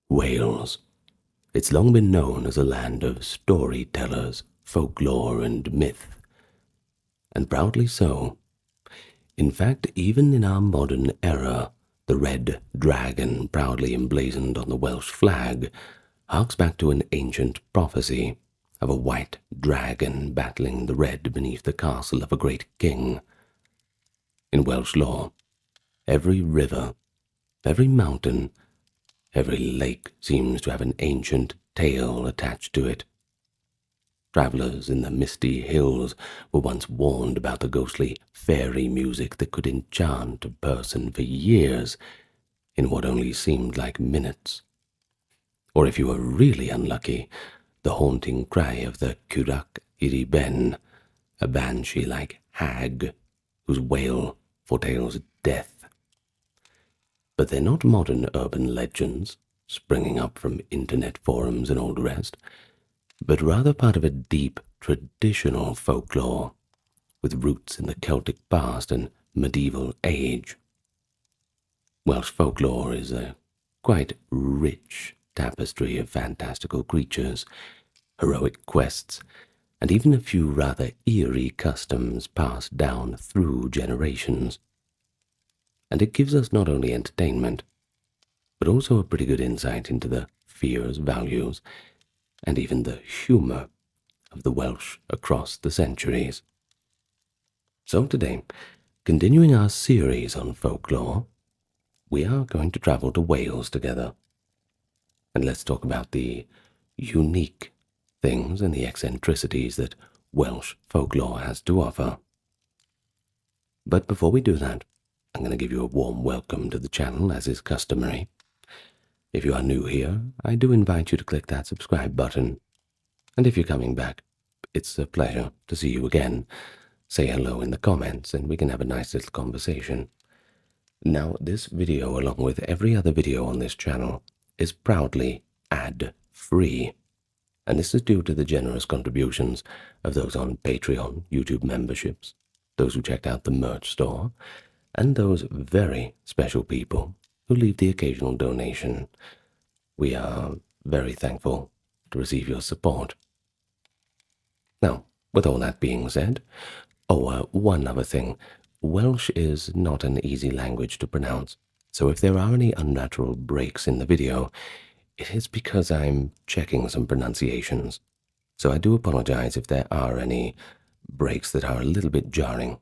Wales. It's long been known as a land of storytellers, folklore, and myth. And proudly so. In fact, even in our modern era, the red dragon proudly emblazoned on the Welsh flag harks back to an ancient prophecy of a white dragon battling the red beneath the castle of a great king. In Welsh lore, every river, every mountain, every lake seems to have an ancient tale attached to it. Travellers in the misty hills were once warned about the ghostly fairy music that could enchant a person for years in what only seemed like minutes. Or if you were really unlucky, the haunting cry of the Curach Iri Ben, a banshee-like hag whose wail foretells death. But they're not modern urban legends, springing up from internet forums and all the rest, but rather part of a deep traditional folklore, with roots in the Celtic past and medieval age. Welsh folklore is a quite rich tapestry of fantastical creatures, heroic quests, and even a few rather eerie customs passed down through generations. And it gives us not only entertainment, but also a pretty good insight into the fears, values, and even the humour of the Welsh across the centuries. So today, continuing our series on folklore, we are going to travel to Wales together. And let's talk about the unique things and the eccentricities that Welsh folklore has to offer. But before we do that, I'm going to give you a warm welcome to the channel, as is customary. If you are new here, I do invite you to click that subscribe button. And if you're coming back, it's a pleasure to see you again. Say hello in the comments and we can have a nice little conversation. Now, this video, along with every other video on this channel, is proudly ad-free. And this is due to the generous contributions of those on Patreon, YouTube memberships, those who checked out the merch store, and those very special people who leave the occasional donation. We are very thankful to receive your support. Now, with all that being said, one other thing. Welsh is not an easy language to pronounce, so if there are any unnatural breaks in the video, it is because I'm checking some pronunciations. So I do apologize if there are any breaks that are a little bit jarring,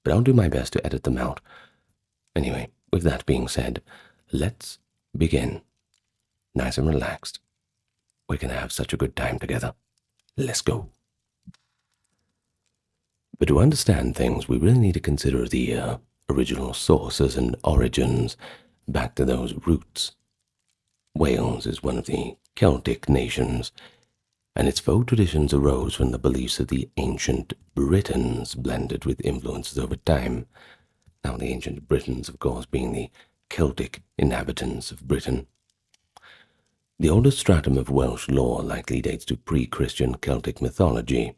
but I'll do my best to edit them out. Anyway, with that being said, let's begin. Nice and relaxed. We're going to have such a good time together. Let's go. But to understand things, we really need to consider the original sources and origins, back to those roots. Wales is one of the Celtic nations, and its folk traditions arose from the beliefs of the ancient Britons blended with influences over time. Now, the ancient Britons, of course, being the Celtic inhabitants of Britain. The oldest stratum of Welsh lore likely dates to pre-Christian Celtic mythology,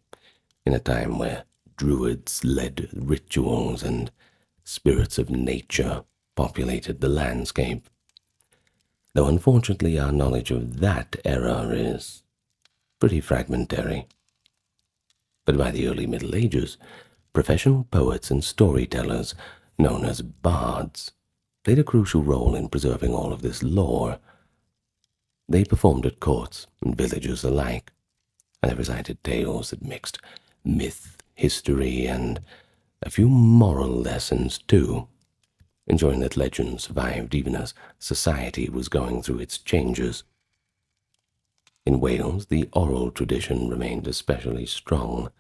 in a time where druids led rituals and spirits of nature populated the landscape. Though unfortunately our knowledge of that era is pretty fragmentary. But by the early Middle Ages, professional poets and storytellers, known as bards, played a crucial role in preserving all of this lore. They performed at courts and villages alike, and they recited tales that mixed myth, history, and a few moral lessons too, ensuring that legend survived even as society was going through its changes. In Wales, the oral tradition remained especially strong.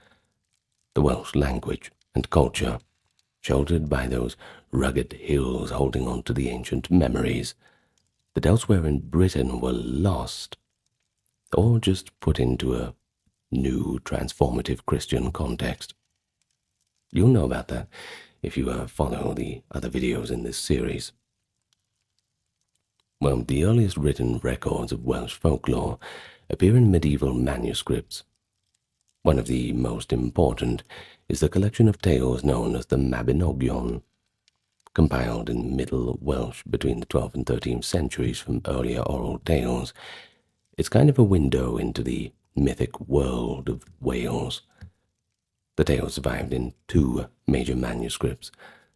The Welsh language and culture, sheltered by those rugged hills holding on to the ancient memories that elsewhere in Britain were lost, or just put into a new transformative Christian context. You'll know about that if you follow the other videos in this series. Well, the earliest written records of Welsh folklore appear in medieval manuscripts. One of the most important is the collection of tales known as the Mabinogion, compiled in Middle Welsh between the 12th and 13th centuries from earlier oral tales. It's kind of a window into the mythic world of Wales. The tale survived in two major manuscripts,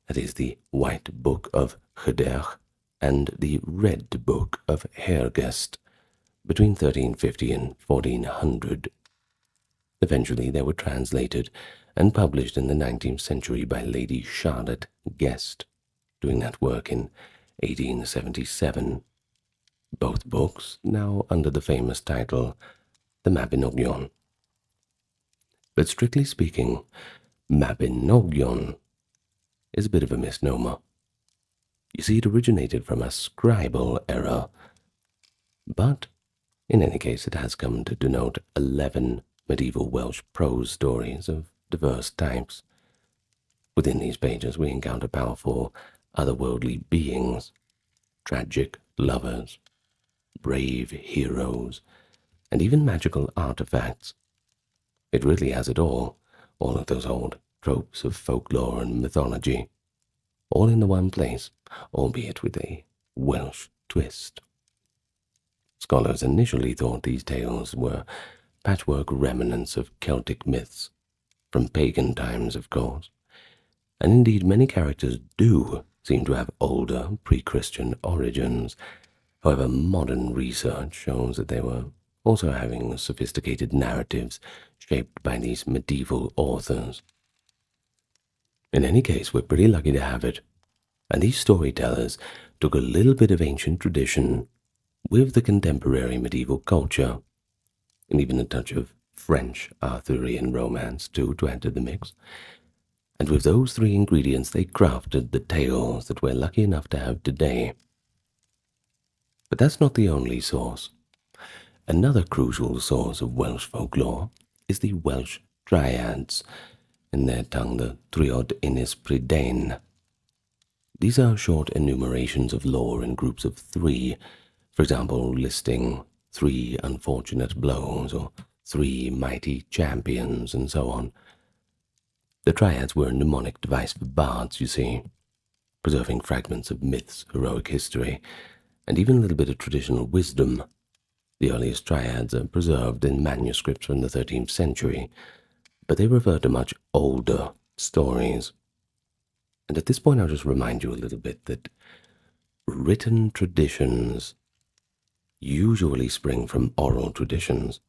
that is the White Book of Llydaech and the Red Book of Hergest, between 1350 and 1400. Eventually they were translated and published in the 19th century by Lady Charlotte Guest, doing that work in 1877. Both books now under the famous title The Mabinogion. But strictly speaking, Mabinogion is a bit of a misnomer. You see, it originated from a scribal error, but in any case it has come to denote 11 medieval Welsh prose stories of diverse types. Within these pages we encounter powerful otherworldly beings, tragic lovers, brave heroes, and even magical artifacts. It really has it all of those old tropes of folklore and mythology, all in the one place, albeit with a Welsh twist. Scholars initially thought these tales were patchwork remnants of Celtic myths, from pagan times of course, and indeed many characters do seem to have older pre-Christian origins. However, modern research shows that they were also having sophisticated narratives shaped by these medieval authors. In any case, we're pretty lucky to have it, and these storytellers took a little bit of ancient tradition with the contemporary medieval culture, and even a touch of French Arthurian romance too to add to the mix. And with those three ingredients they crafted the tales that we're lucky enough to have today. But that's not the only source. Another crucial source of Welsh folklore is the Welsh Dryads, in their tongue the Triod Ynys Prydain. These are short enumerations of lore in groups of three, for example listing 3 unfortunate blows or 3 mighty champions and so on. The Triads were a mnemonic device for bards, you see, preserving fragments of myths, heroic history, and even a little bit of traditional wisdom. The earliest Triads are preserved in manuscripts from the 13th century, but they refer to much older stories. And at this point I'll just remind you a little bit that written traditions usually spring from oral traditions.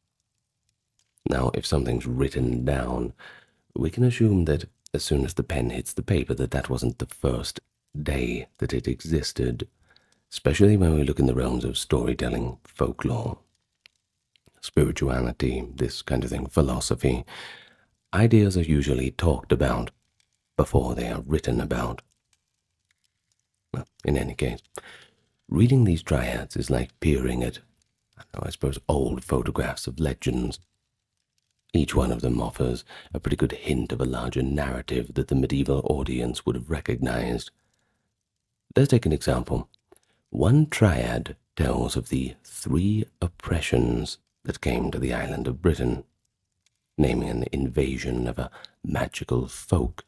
Now, if something's written down, we can assume that as soon as the pen hits the paper that wasn't the first day that it existed, especially when we look in the realms of storytelling, folklore, spirituality, this kind of thing, philosophy. Ideas are usually talked about before they are written about. Well, in any case, reading these Triads is like peering at, I suppose, old photographs of legends. Each one of them offers a pretty good hint of a larger narrative that the medieval audience would have recognized. Let's take an example. One Triad tells of the 3 oppressions that came to the island of Britain, naming an invasion of a magical folk.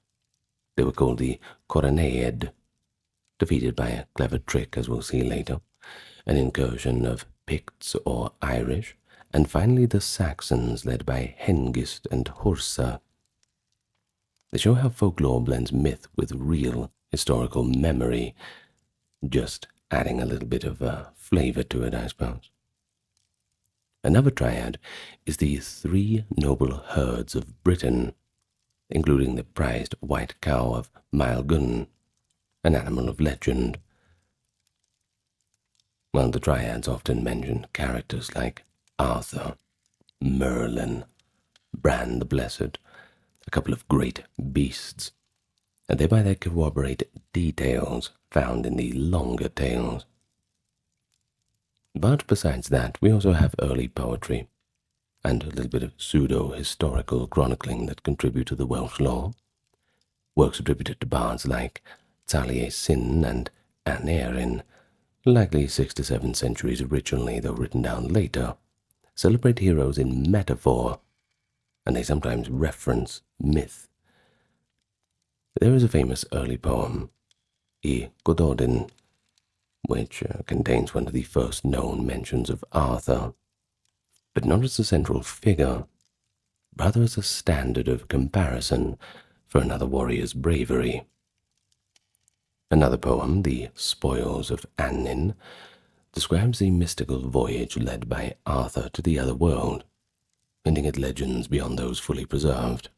They were called the Coronaead, defeated by a clever trick, as we'll see later, an incursion of Picts or Irish, and finally the Saxons led by Hengist and Horsa. They show how folklore blends myth with real historical memory, just adding a little bit of flavor to it, I suppose. Another Triad is the 3 noble herds of Britain, including the prized white cow of Maelgwn, an animal of legend. Well, the Triads often mention characters like Arthur, Merlin, Bran the Blessed, a couple of great beasts, and thereby they corroborate details found in the longer tales. But besides that, we also have early poetry, and a little bit of pseudo-historical chronicling that contribute to the Welsh lore. Works attributed to bards like Taliesin and Aneurin, likely 6 to 7 centuries originally, though written down later, celebrate heroes in metaphor, and they sometimes reference myth. There is a famous early poem, y Gododin, which contains one of the first known mentions of Arthur, but not as a central figure, rather as a standard of comparison for another warrior's bravery. Another poem, The Spoils of Annin, describes the mystical voyage led by Arthur to the Otherworld, hinting at legends beyond those fully preserved.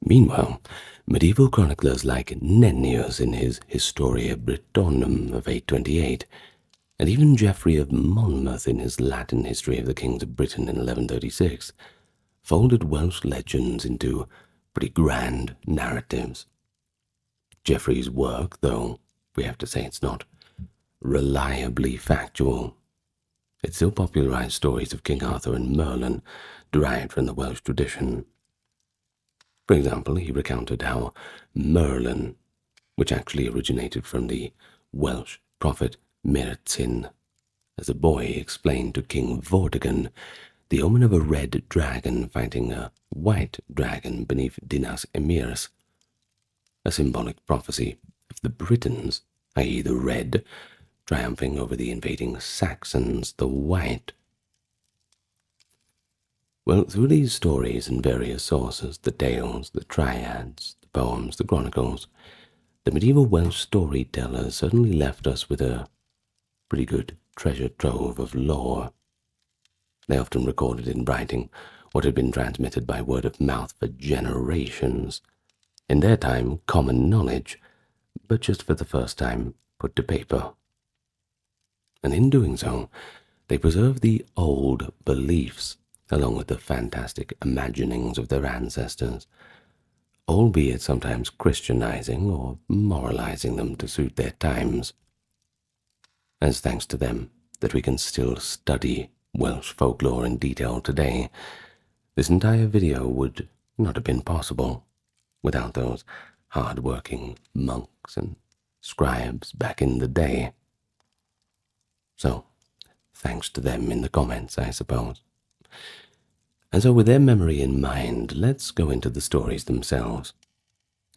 Meanwhile, medieval chroniclers like Nennius in his Historia Brittonum of 828, and even Geoffrey of Monmouth in his Latin History of the Kings of Britain in 1136, folded Welsh legends into pretty grand narratives. Geoffrey's work, though we have to say it's not reliably factual, it still popularized stories of King Arthur and Merlin derived from the Welsh tradition. For example, he recounted how Merlin, which actually originated from the Welsh prophet Myrddin, as a boy explained to King Vortigern the omen of a red dragon fighting a white dragon beneath Dinas Emirs, a symbolic prophecy of the Britons, i.e. the red, triumphing over the invading Saxons, the white. Well, through these stories and various sources, the tales, the triads, the poems, the chronicles, the medieval Welsh storytellers certainly left us with a pretty good treasure trove of lore. They often recorded in writing what had been transmitted by word of mouth for generations, in their time common knowledge, but just for the first time put to paper. And in doing so, they preserved the old beliefs along with the fantastic imaginings of their ancestors, albeit sometimes Christianizing or moralizing them to suit their times. As thanks to them that we can still study Welsh folklore in detail today, this entire video would not have been possible without those hard-working monks and scribes back in the day. So, thanks to them in the comments, I suppose. And so with their memory in mind, let's go into the stories themselves.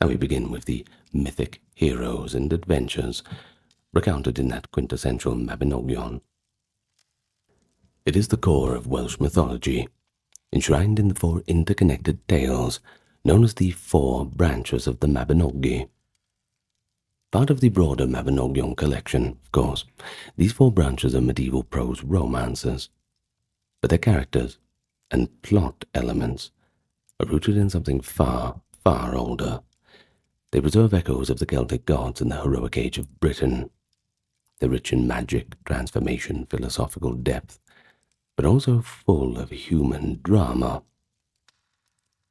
And we begin with the mythic heroes and adventures recounted in that quintessential Mabinogion. It is the core of Welsh mythology, enshrined in the four interconnected tales known as the four branches of the Mabinogi. Part of the broader Mabinogion collection, of course, these four branches are medieval prose romances, but their characters and plot elements are rooted in something far, far older. They preserve echoes of the Celtic gods and the heroic age of Britain. They're rich in magic, transformation, philosophical depth, but also full of human drama.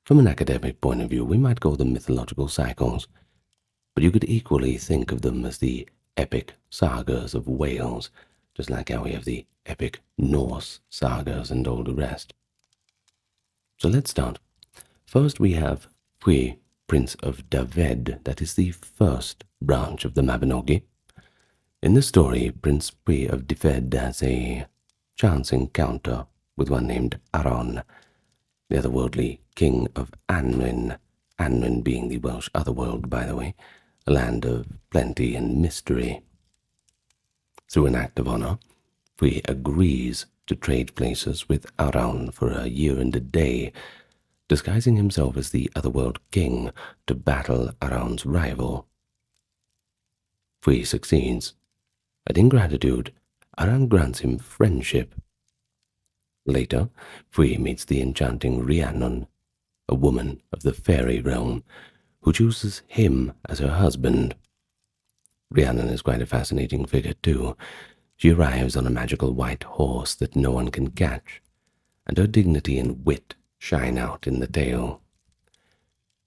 From an academic point of view, we might call them mythological cycles, but you could equally think of them as the epic sagas of Wales, just like how we have the epic Norse sagas and all the rest. So let's start. First we have Pwy, Prince of Dyfed, that is the first branch of the Mabinogi. In the story, Prince Pwy of Dyfed has a chance encounter with one named Aron, the otherworldly king of Anwen, Anwen being the Welsh Otherworld, by the way, a land of plenty and mystery. Through an act of honor, Pwy agrees to trade places with Aron for a year and a day, disguising himself as the Otherworld king to battle Aron's rival. Pwy succeeds, and in gratitude, Aron grants him friendship. Later, Pwy meets the enchanting Rhiannon, a woman of the fairy realm, who chooses him as her husband. Rhiannon is quite a fascinating figure too. She arrives on a magical white horse that no one can catch, and her dignity and wit shine out in the tale.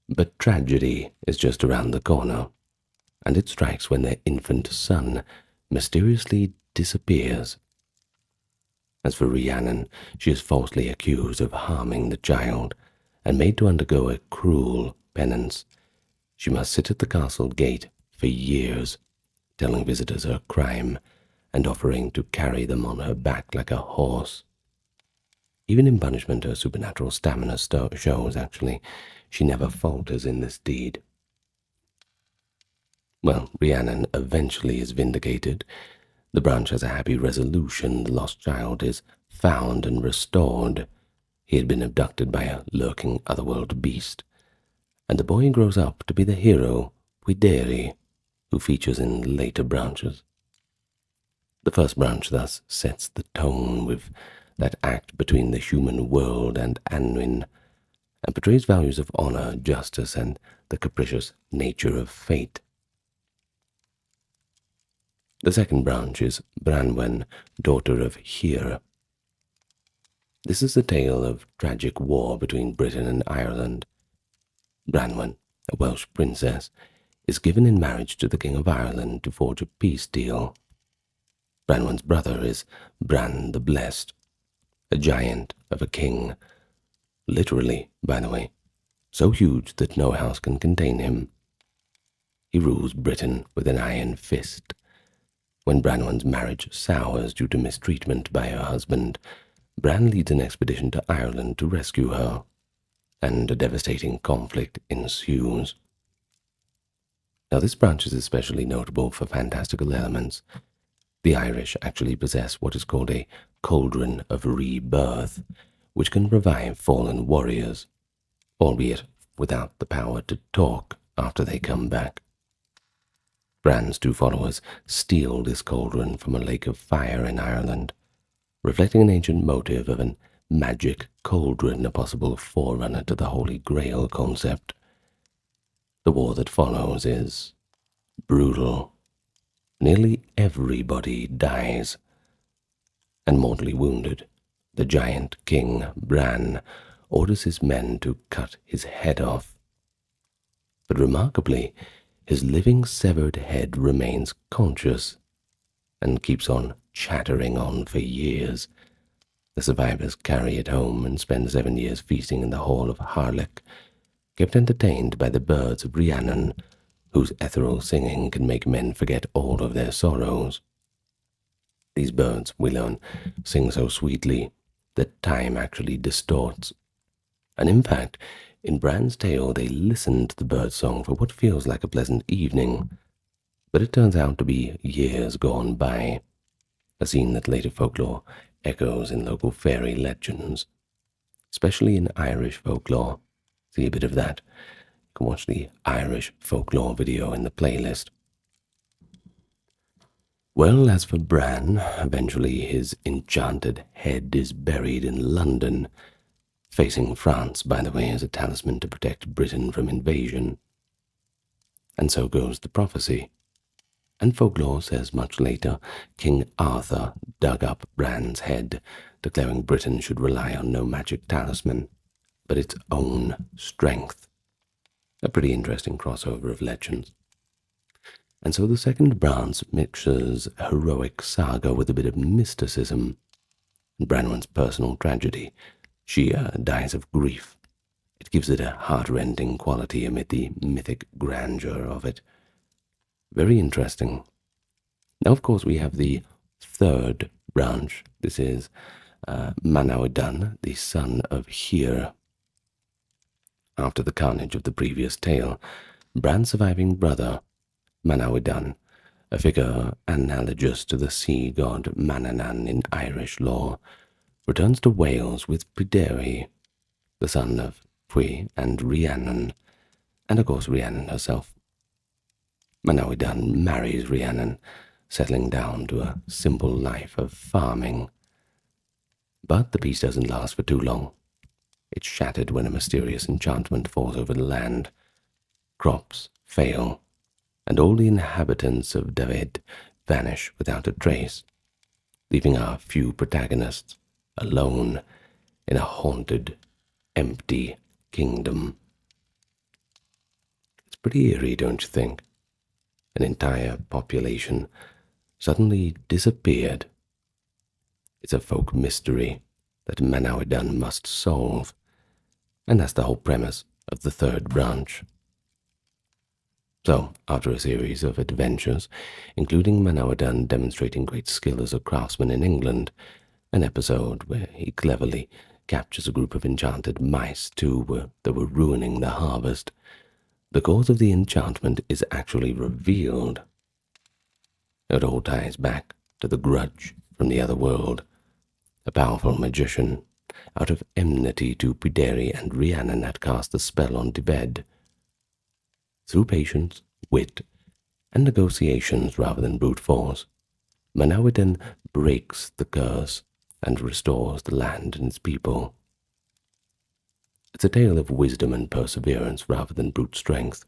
But tragedy is just around the corner, and it strikes when their infant son mysteriously disappears. As for Rhiannon, she is falsely accused of harming the child and made to undergo a cruel penance. She must sit at the castle gate for years, telling visitors her crime and offering to carry them on her back like a horse. Even in punishment, her supernatural stamina shows, actually. She never falters in this deed. Well, Rhiannon eventually is vindicated. The branch has a happy resolution. The lost child is found and restored. He had been abducted by a lurking otherworld beast, and the boy grows up to be the hero, Wideri, who features in later branches. The first branch thus sets the tone with that act between the human world and Anwin, and portrays values of honor, justice, and the capricious nature of fate. The second branch is Branwen, daughter of Hir. This is a tale of tragic war between Britain and Ireland. Branwen, a Welsh princess, is given in marriage to the King of Ireland to forge a peace deal. Branwen's brother is Bran the Blessed, a giant of a king, literally, by the way, so huge that no house can contain him. He rules Britain with an iron fist. When Branwen's marriage sours due to mistreatment by her husband, Bran leads an expedition to Ireland to rescue her, and a devastating conflict ensues. Now, this branch is especially notable for fantastical elements. The Irish actually possess what is called a cauldron of rebirth, which can revive fallen warriors, albeit without the power to talk after they come back. Bran's two followers steal this cauldron from a lake of fire in Ireland, reflecting an ancient motive of an magic cauldron, a possible forerunner to the Holy Grail concept. The war that follows is brutal. Nearly everybody dies, and mortally wounded, the giant king, Bran, orders his men to cut his head off. But remarkably, his living severed head remains conscious and keeps on chattering on for years. The survivors carry it home and spend 7 years feasting in the hall of Harlech, kept entertained by the birds of Rhiannon, whose ethereal singing can make men forget all of their sorrows. These birds, we learn, sing so sweetly that time actually distorts. And in fact, in Bran's tale, they listen to the bird's song for what feels like a pleasant evening, but it turns out to be years gone by, a scene that later folklore echoes in local fairy legends, especially in Irish folklore. See a bit of that. You can watch the Irish folklore video in the playlist. Well, as for Bran, eventually his enchanted head is buried in London, facing France, by the way, as a talisman to protect Britain from invasion. And so goes the prophecy. And folklore says much later, King Arthur dug up Bran's head, declaring Britain should rely on no magic talisman, but its own strength. A pretty interesting crossover of legends. And so the second branch mixes heroic saga with a bit of mysticism. Branwen's personal tragedy. She dies of grief. It gives it a heart-rending quality amid the mythic grandeur of it. Very interesting. Now, of course, we have the third branch. This is Manawydan, the son of Hir. After the carnage of the previous tale, Bran's surviving brother, Manawydan, a figure analogous to the sea god Manannan in Irish lore, returns to Wales with Pryderi, the son of Pwy and Rhiannon, and of course Rhiannon herself. Manawydan marries Rhiannon, settling down to a simple life of farming. But the peace doesn't last for too long. It's shattered when a mysterious enchantment falls over the land. Crops fail, and all the inhabitants of David vanish without a trace, leaving our few protagonists alone in a haunted, empty kingdom. It's pretty eerie, don't you think? An entire population suddenly disappeared. It's a folk mystery that Manawydan must solve, and that's the whole premise of the third branch. So, after a series of adventures, including Manawydan demonstrating great skill as a craftsman in England, an episode where he cleverly captures a group of enchanted mice that were ruining the harvest, the cause of the enchantment is actually revealed. It all ties back to the grudge from the Otherworld. A powerful magician, out of enmity to Pryderi and Rhiannon, had cast the spell on Dyved. Through patience, wit, and negotiations rather than brute force, Manawydan breaks the curse and restores the land and its people. It's a tale of wisdom and perseverance rather than brute strength,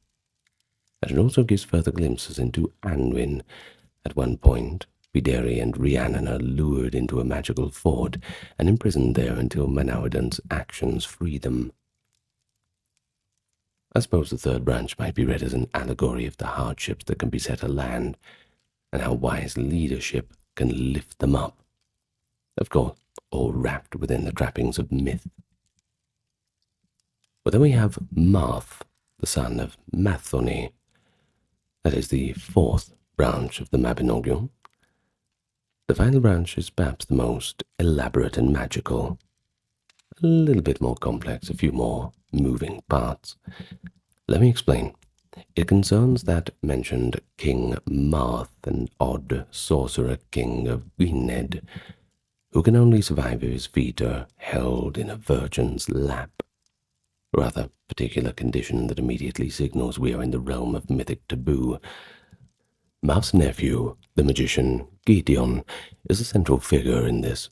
and it also gives further glimpses into Anwin. At one point, Pryderi and Rhiannon are lured into a magical fort and imprisoned there until Manawydan's actions free them. I suppose the third branch might be read as an allegory of the hardships that can beset a land, and how wise leadership can lift them up. Of course, all wrapped within the trappings of myth. But then we have Marth, the son of Mathoni. That is the fourth branch of the Mabinogion. The final branch is perhaps the most elaborate and magical. A little bit more complex, a few more moving parts. Let me explain. It concerns that mentioned King Marth, an odd sorcerer king of Gwynedd, who can only survive if his feet are held in a virgin's lap. A rather particular condition that immediately signals we are in the realm of mythic taboo. Marth's nephew, the magician Gideon, is a central figure in this,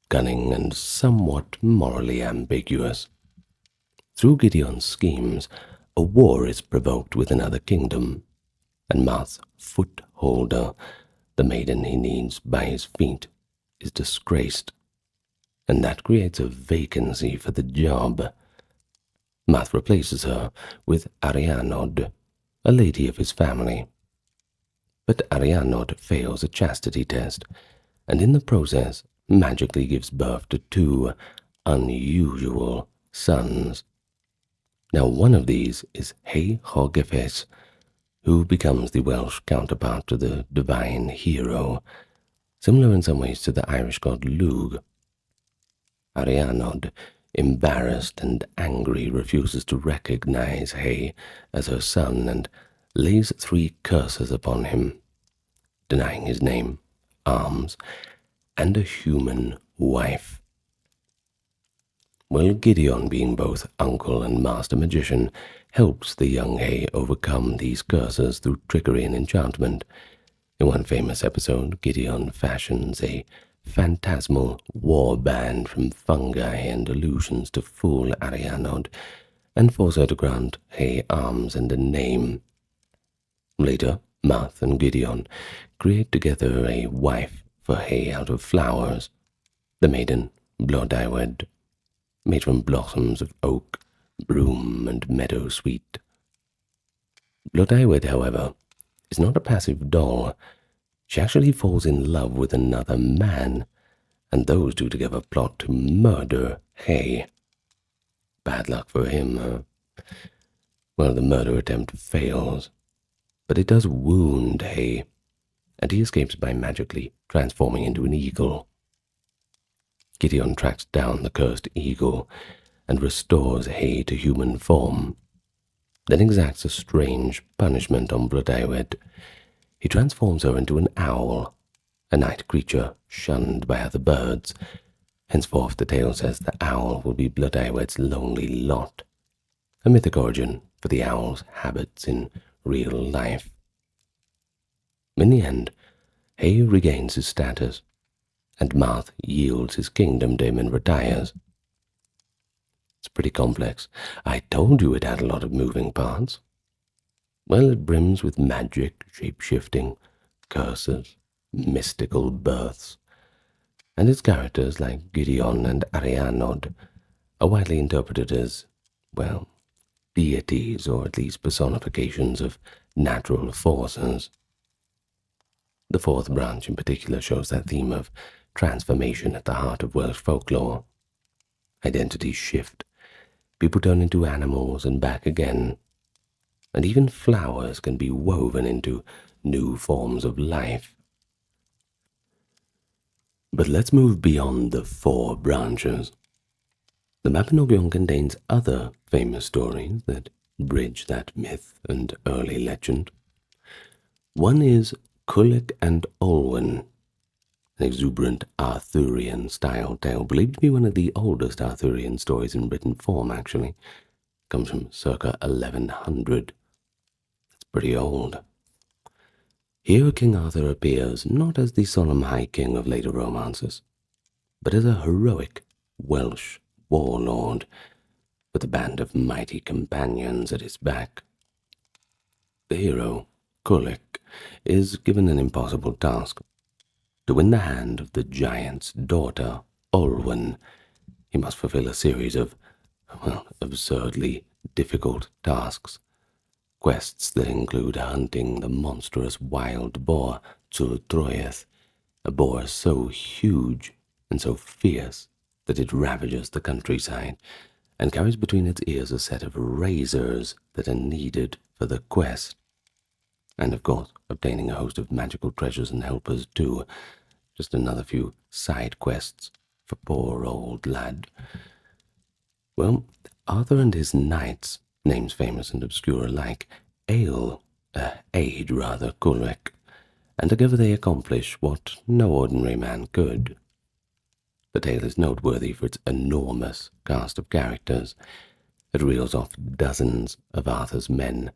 cunning and somewhat morally ambiguous. Through Gideon's schemes, a war is provoked with another kingdom, and Marth's footholder, the maiden he needs by his feet, is disgraced, and that creates a vacancy for the job. Marth replaces her with Arianod, a lady of his family. But Arianod fails a chastity test, and in the process magically gives birth to two unusual sons. Now one of these is Hey Horgefes, who becomes the Welsh counterpart to the divine hero, similar in some ways to the Irish god Lugh. Arianod, embarrassed and angry, refuses to recognize Hey as her son and lays 3 curses upon him, denying his name, arms, and a human wife. Well, Gideon, being both uncle and master magician, helps the young Hay overcome these curses through trickery and enchantment. In one famous episode, Gideon fashions a phantasmal war band from fungi and illusions to fool Arianod and force her to grant Hay arms and a name. Later, Marth and Gideon create together a wife for Hay out of flowers, the maiden Blodeuwedd, made from blossoms of oak, broom, and meadowsweet. Blodeuwedd, however, is not a passive doll. She actually falls in love with another man, and those two together plot to murder Hay. Bad luck for him, huh? Well, the murder attempt fails, but it does wound Hay, and he escapes by magically transforming into an eagle. Gideon tracks down the cursed eagle and restores Hay to human form, then exacts a strange punishment on Blodeuwedd. He transforms her into an owl, a night creature shunned by other birds. Henceforth, the tale says the owl will be Blodeuwedd's lonely lot, a mythic origin for the owl's habits in real life. In the end, Hay regains his status, and Marth yields his kingdom to him and retires. It's pretty complex. I told you it had a lot of moving parts. Well, it brims with magic, shape-shifting, curses, mystical births, and its characters, like Gideon and Arianod, are widely interpreted as, well, deities, or at least personifications of natural forces. The fourth branch in particular shows that theme of transformation at the heart of Welsh folklore. Identities shift, people turn into animals and back again, and even flowers can be woven into new forms of life. But let's move beyond the 4 branches. The Mabinogion contains other famous stories that bridge that myth and early legend. One is Culic and Olwen, an exuberant Arthurian-style tale, believed to be one of the oldest Arthurian stories in written form, actually. Comes from circa 1100. It's pretty old. Here King Arthur appears not as the solemn high king of later romances, but as a heroic Welsh warlord with a band of mighty companions at his back. The hero, Culic, is given an impossible task. To win the hand of the giant's daughter, Olwen, he must fulfill a series of, absurdly difficult tasks. Quests that include hunting the monstrous wild boar, Tultroyeth, a boar so huge and so fierce that it ravages the countryside and carries between its ears a set of razors that are needed for the quest. And of course, obtaining a host of magical treasures and helpers too. Just another few side quests for poor old lad. Well, Arthur and his knights, names famous and obscure alike, aid Culic, and together they accomplish what no ordinary man could. The tale is noteworthy for its enormous cast of characters. It reels off dozens of Arthur's men,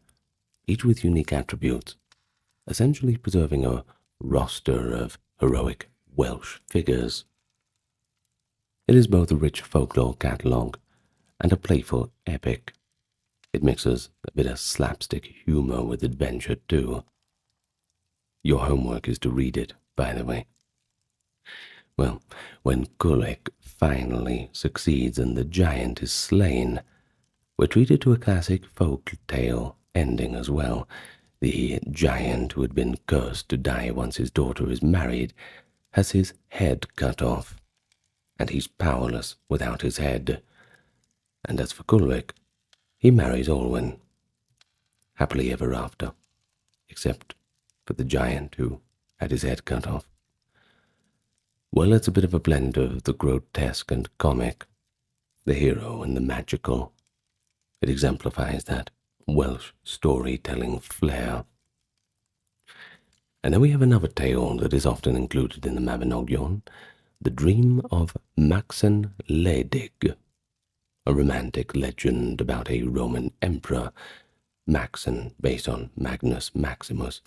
each with unique attributes, essentially preserving a roster of heroic Welsh figures. It is both a rich folklore catalogue and a playful epic. It mixes a bit of slapstick humour with adventure too. Your homework is to read it, by the way. Well, when Culic finally succeeds and the giant is slain, we're treated to a classic folk tale ending as well. The giant, who had been cursed to die once his daughter is married, has his head cut off, and he's powerless without his head. And as for Culic, he marries Olwen, happily ever after, except for the giant who had his head cut off. Well, it's a bit of a blend of the grotesque and comic, the hero and the magical. It exemplifies that Welsh storytelling flair. And then we have another tale that is often included in the Mabinogion, the dream of Maxen Ledig, a romantic legend about a Roman emperor, Maxen, based on Magnus Maximus,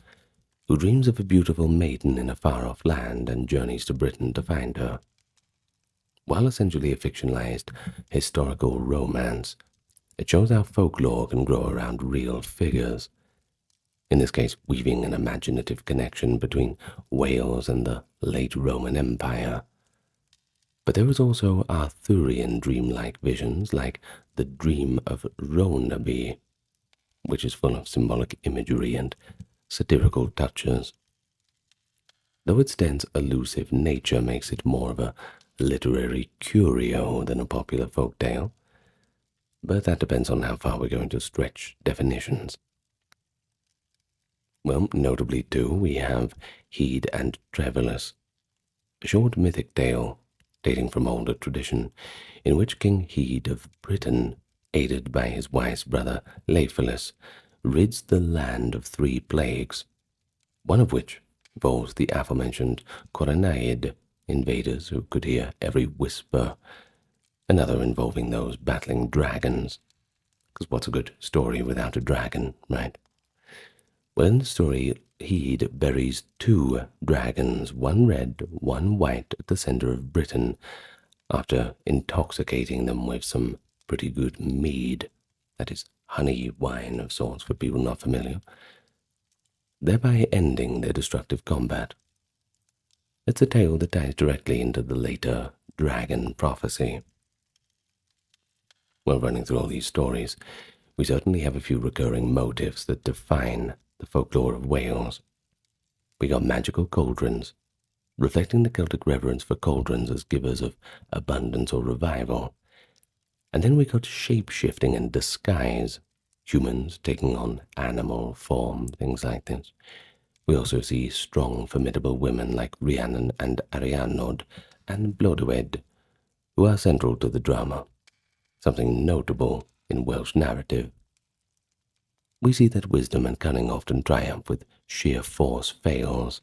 who dreams of a beautiful maiden in a far-off land and journeys to Britain to find her. While essentially a fictionalized historical romance, it shows how folklore can grow around real figures, in this case weaving an imaginative connection between Wales and the late Roman Empire. But there is also Arthurian dreamlike visions like the Dream of Rhonaby, which is full of symbolic imagery and satirical touches. Though its dense, elusive nature makes it more of a literary curio than a popular folk tale, but that depends on how far we're going to stretch definitions. Well, notably too, we have Hede and Trevelys, a short mythic tale dating from older tradition, in which King Hede of Britain, aided by his wise brother Leifilus, rids the land of 3 plagues, one of which involves the aforementioned Coronaid, invaders who could hear every whisper, another involving those battling dragons, because what's a good story without a dragon, right? Well, in the story, Hede buries 2 dragons, one red, one white, at the center of Britain, after intoxicating them with some pretty good mead, that is, honey wine of sorts for people not familiar, thereby ending their destructive combat. It's a tale that ties directly into the later dragon prophecy. While running through all these stories, we certainly have a few recurring motifs that define the folklore of Wales. We got magical cauldrons, reflecting the Celtic reverence for cauldrons as givers of abundance or revival. And then we got shape-shifting and disguise, humans taking on animal form, things like this. We also see strong, formidable women like Rhiannon and Arianod and Blodeuwedd, who are central to the drama, something notable in Welsh narrative. we see that wisdom and cunning often triumph with sheer force fails.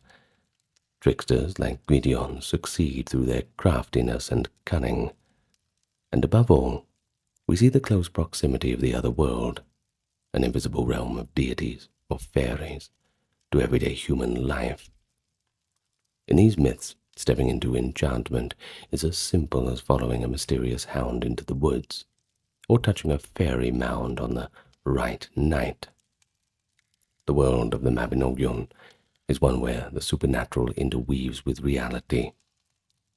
Tricksters like Gwydion succeed through their craftiness and cunning. And above all, we see the close proximity of the other world, an invisible realm of deities or fairies, to everyday human life. In these myths, stepping into enchantment is as simple as following a mysterious hound into the woods, or touching a fairy mound on the right night. The world of the Mabinogion is one where the supernatural interweaves with reality,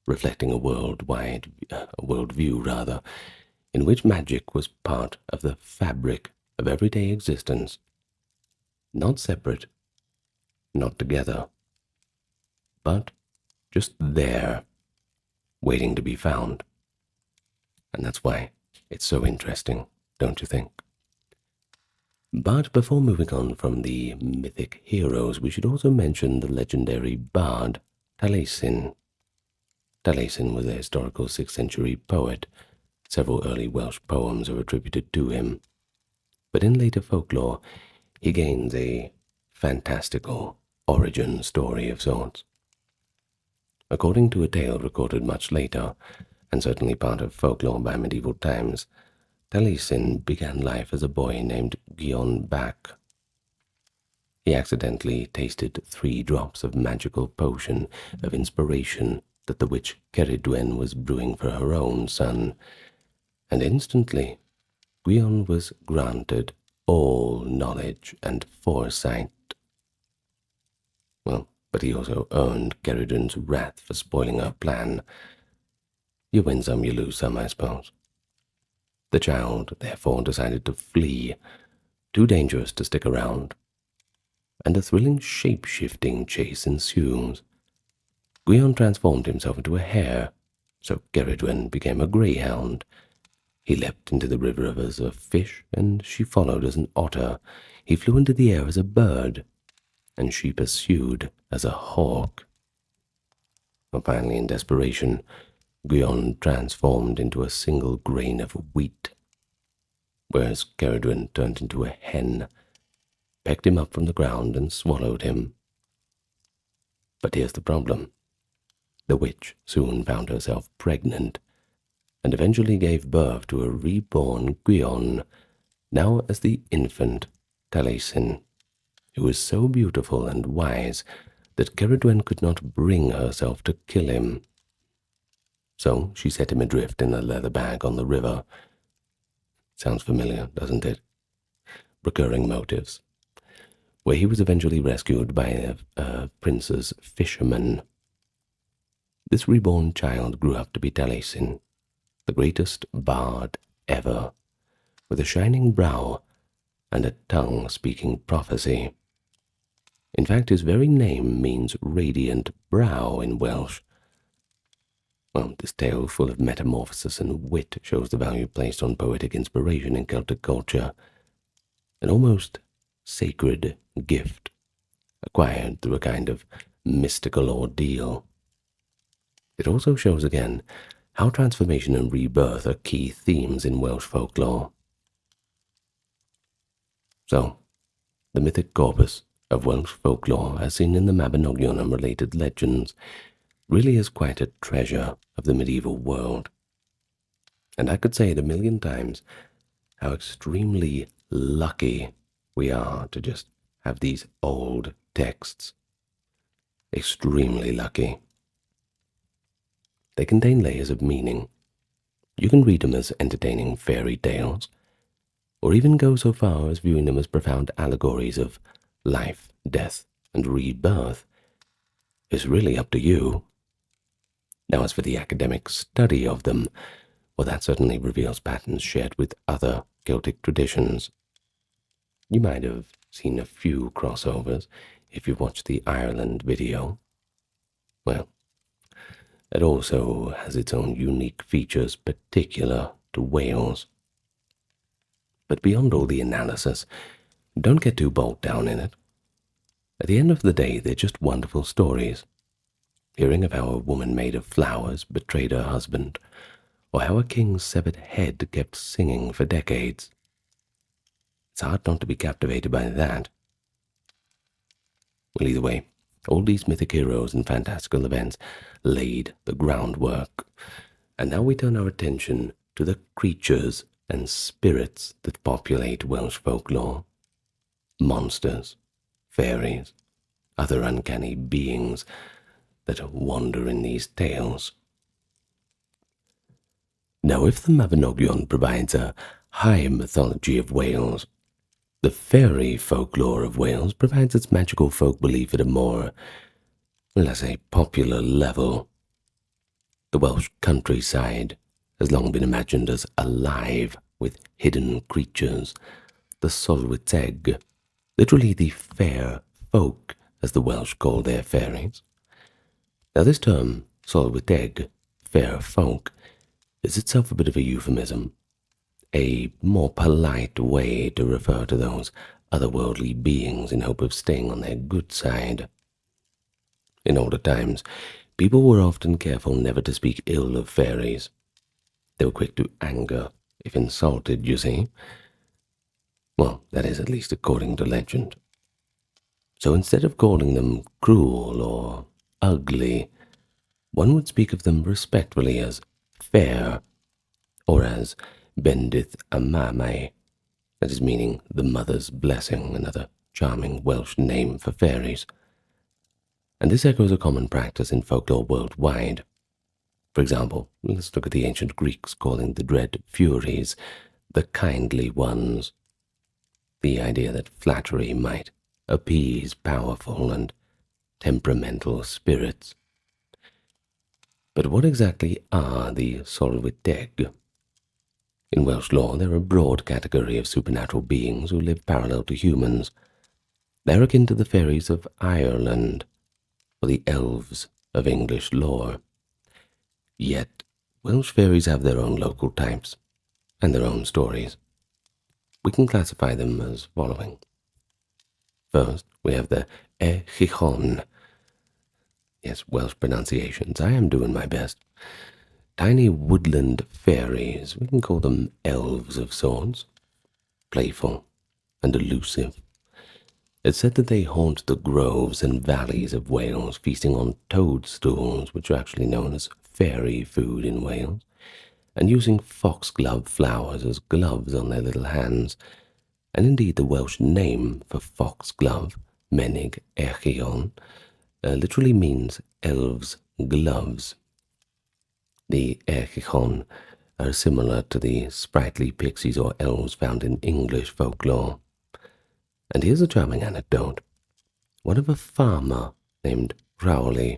reflecting a worldview, in which magic was part of the fabric of everyday existence, not separate, not together, but just there, waiting to be found. And that's why it's so interesting, don't you think? But before moving on from the mythic heroes, we should also mention the legendary bard Taliesin. Taliesin was a historical 6th century poet. Several early Welsh poems are attributed to him. But in later folklore, he gains a fantastical origin story of sorts. According to a tale recorded much later, and certainly part of folklore by medieval times, Taliesin began life as a boy named Guion Bac. He accidentally tasted 3 drops of magical potion of inspiration that the witch Ceridwen was brewing for her own son, and instantly Guion was granted all knowledge and foresight. Well, but he also earned Ceridwen's wrath for spoiling her plan. You win some, you lose some, I suppose. The child, therefore, decided to flee, too dangerous to stick around, and a thrilling shape-shifting chase ensues. Guion transformed himself into a hare, so Ceridwen became a greyhound. He leapt into the river as a fish, and she followed as an otter. He flew into the air as a bird, and she pursued as a hawk. And finally, in desperation, Guion transformed into a single grain of wheat, whereas Ceridwen turned into a hen, pecked him up from the ground and swallowed him. But here's the problem. The witch soon found herself pregnant, and eventually gave birth to a reborn Guion, now as the infant Taliesin, who was so beautiful and wise that Ceridwen could not bring herself to kill him. So she set him adrift in a leather bag on the river. Sounds familiar, doesn't it? Recurring motives. Where he was eventually rescued by a prince's fisherman. This reborn child grew up to be Taliesin, the greatest bard ever, with a shining brow and a tongue speaking prophecy. In fact, his very name means radiant brow in Welsh. Well, this tale, full of metamorphosis and wit, shows the value placed on poetic inspiration in Celtic culture, an almost sacred gift, acquired through a kind of mystical ordeal. It also shows again how transformation and rebirth are key themes in Welsh folklore. So, the mythic corpus of Welsh folklore, as seen in the Mabinogion and related legends, really is quite a treasure of the medieval world. And I could say it 1,000,000 times how extremely lucky we are to just have these old texts. Extremely lucky. They contain layers of meaning. You can read them as entertaining fairy tales, or even go so far as viewing them as profound allegories of life, death, and rebirth. It's really up to you. Now, as for the academic study of them, well, that certainly reveals patterns shared with other Celtic traditions. You might have seen a few crossovers if you've watched the Ireland video. Well, it also has its own unique features particular to Wales. But beyond all the analysis, don't get too bogged down in it. At the end of the day, they're just wonderful stories. Hearing of how a woman made of flowers betrayed her husband, or how a king's severed head kept singing for decades. It's hard not to be captivated by that. Well, either way, all these mythic heroes and fantastical events laid the groundwork. And now we turn our attention to the creatures and spirits that populate Welsh folklore. Monsters, fairies, other uncanny beings that wander in these tales. Now, if the Mabinogion provides a high mythology of Wales, the fairy folklore of Wales provides its magical folk belief at a more, let's say, popular level. The Welsh countryside has long been imagined as alive with hidden creatures, the Solwiteg, literally the fair folk, as the Welsh call their fairies. Now this term, Solwiteg, fair folk, is itself a bit of a euphemism, a more polite way to refer to those otherworldly beings in hope of staying on their good side. In older times, people were often careful never to speak ill of fairies. They were quick to anger if insulted, you see. Well, that is at least according to legend. So instead of calling them cruel or ugly, one would speak of them respectfully as fair, or as bendith a mamau, that is meaning the mother's blessing, another charming Welsh name for fairies. And this echoes a common practice in folklore worldwide. For example, let's look at the ancient Greeks calling the dread Furies the kindly ones. The idea that flattery might appease powerful and temperamental spirits. But what exactly are the Solwiteg? In Welsh lore, they're a broad category of supernatural beings who live parallel to humans. They're akin to the fairies of Ireland, or the elves of English lore. Yet, Welsh fairies have their own local types, and their own stories. We can classify them as following. First, we have the Echichon. Yes, Welsh pronunciations, I am doing my best. Tiny woodland fairies, we can call them elves of sorts, playful and elusive. It's said that they haunt the groves and valleys of Wales, feasting on toadstools, which are actually known as fairy food in Wales, and using foxglove flowers as gloves on their little hands. And indeed the Welsh name for foxglove, Menig Echion, literally means elves' gloves. The Echichon are similar to the sprightly pixies or elves found in English folklore. And here's a charming anecdote. One of a farmer named Rowley,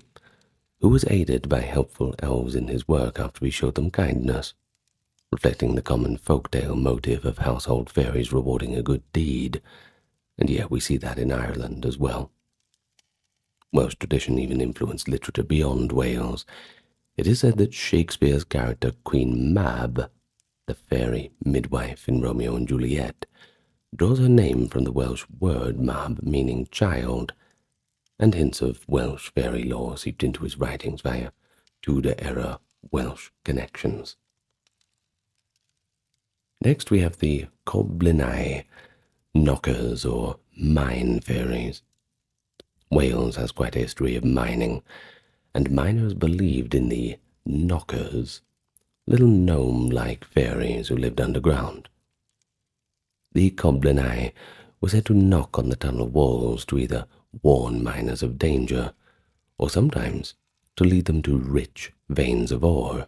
who was aided by helpful elves in his work after he showed them kindness, reflecting the common folktale motive of household fairies rewarding a good deed, and yet we see that in Ireland as well. Welsh tradition even influenced literature beyond Wales. It is said that Shakespeare's character Queen Mab, the fairy midwife in Romeo and Juliet, draws her name from the Welsh word Mab, meaning child, and hints of Welsh fairy lore seeped into his writings via Tudor-era Welsh connections. Next we have the Coblinau, knockers or mine fairies. Wales has quite a history of mining, and miners believed in the knockers, little gnome-like fairies who lived underground. The Coblinau were said to knock on the tunnel walls to either warn miners of danger, or sometimes to lead them to rich veins of ore.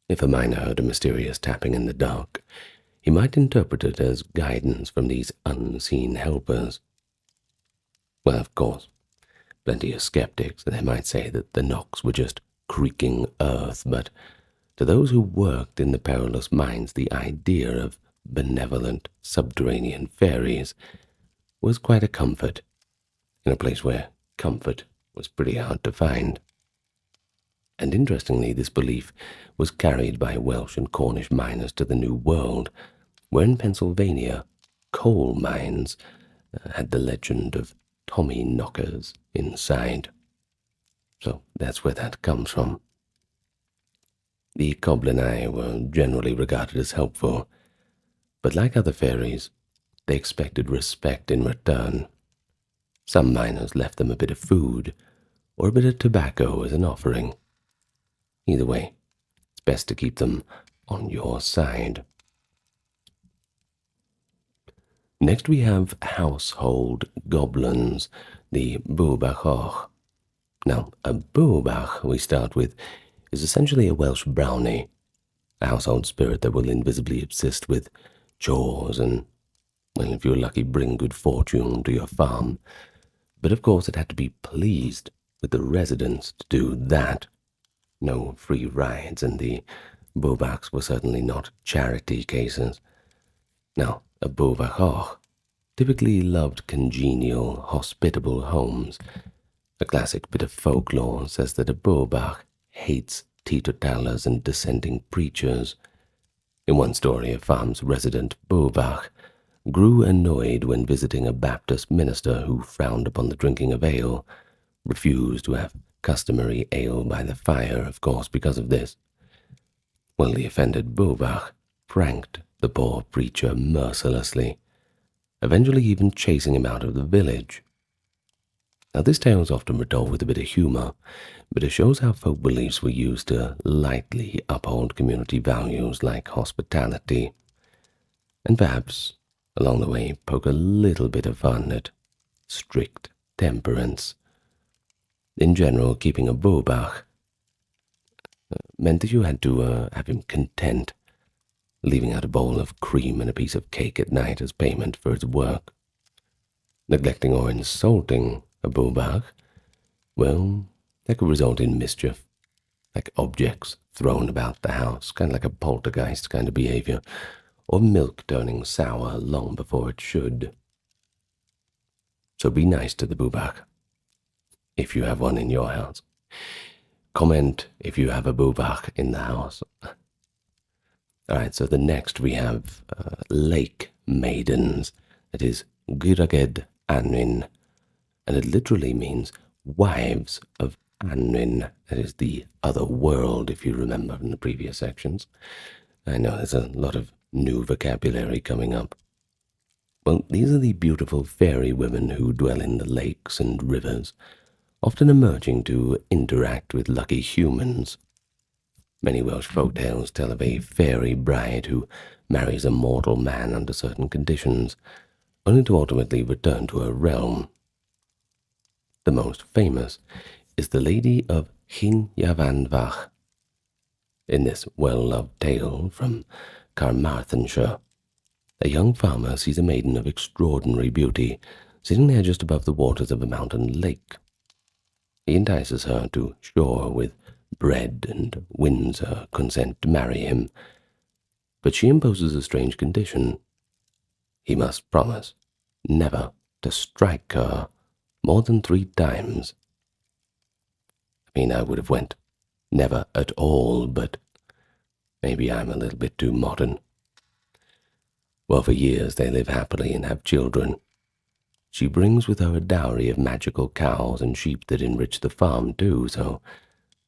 If a miner heard a mysterious tapping in the dark, he might interpret it as guidance from these unseen helpers. Well, of course, plenty of skeptics, they might say that the knocks were just creaking earth, but to those who worked in the perilous mines, the idea of benevolent subterranean fairies was quite a comfort, in a place where comfort was pretty hard to find. And interestingly, this belief was carried by Welsh and Cornish miners to the New World, where in Pennsylvania, coal mines had the legend of Tommy knockers inside. So that's where that comes from. The Coblinau were generally regarded as helpful, But like other fairies, they expected respect in return. Some miners left them a bit of food or a bit of tobacco as an offering. Either way, it's best to keep them on your side. Next we have household goblins, the bwbach. Now, a bwbach we start with is essentially a Welsh brownie, a household spirit that will invisibly assist with chores and, well, if you're lucky, bring good fortune to your farm. But of course it had to be pleased with the residents to do that. No free rides, and the bwbachs were certainly not charity cases. Now, a bwbach typically loved congenial, hospitable homes. A classic bit of folklore says that a bwbach hates teetotalers and dissenting preachers. In one story, a farm's resident bwbach grew annoyed when visiting a Baptist minister who frowned upon the drinking of ale, refused to have customary ale by the fire, of course, because of this. Well, the offended bwbach pranked the poor preacher mercilessly, eventually even chasing him out of the village. Now, this tale is often retold with a bit of humor, but it shows how folk beliefs were used to lightly uphold community values like hospitality, and perhaps, along the way, poke a little bit of fun at strict temperance. In general, keeping a bwbach meant that you had to have him content, leaving out a bowl of cream and a piece of cake at night as payment for his work. Neglecting or insulting a bwbach, well, that could result in mischief, like objects thrown about the house, kind of like a poltergeist kind of behavior, or milk turning sour long before it should. So be nice to the bwbach, if you have one in your house. Comment if you have a bwbach in the house. Alright, so the next we have lake maidens. That is Gwragedd Annwyn, and it literally means wives of Annwyn. That is the other world, if you remember from the previous sections. I know there's a lot of new vocabulary coming up. Well, these are the beautiful fairy women who dwell in the lakes and rivers, often emerging to interact with lucky humans. Many Welsh folk tales tell of a fairy bride who marries a mortal man under certain conditions, only to ultimately return to her realm. The most famous is the Lady of Llyn Yavan Fach. In this well-loved tale from Carmarthenshire, a young farmer sees a maiden of extraordinary beauty sitting there just above the waters of a mountain lake. He entices her to shore with bread and wins her consent to marry him, but she imposes a strange condition. He must promise never to strike her more than 3 times. I mean, I would have went never at all, but maybe I'm a little bit too modern. Well, for years they live happily and have children. She brings with her a dowry of magical cows and sheep that enrich the farm too, so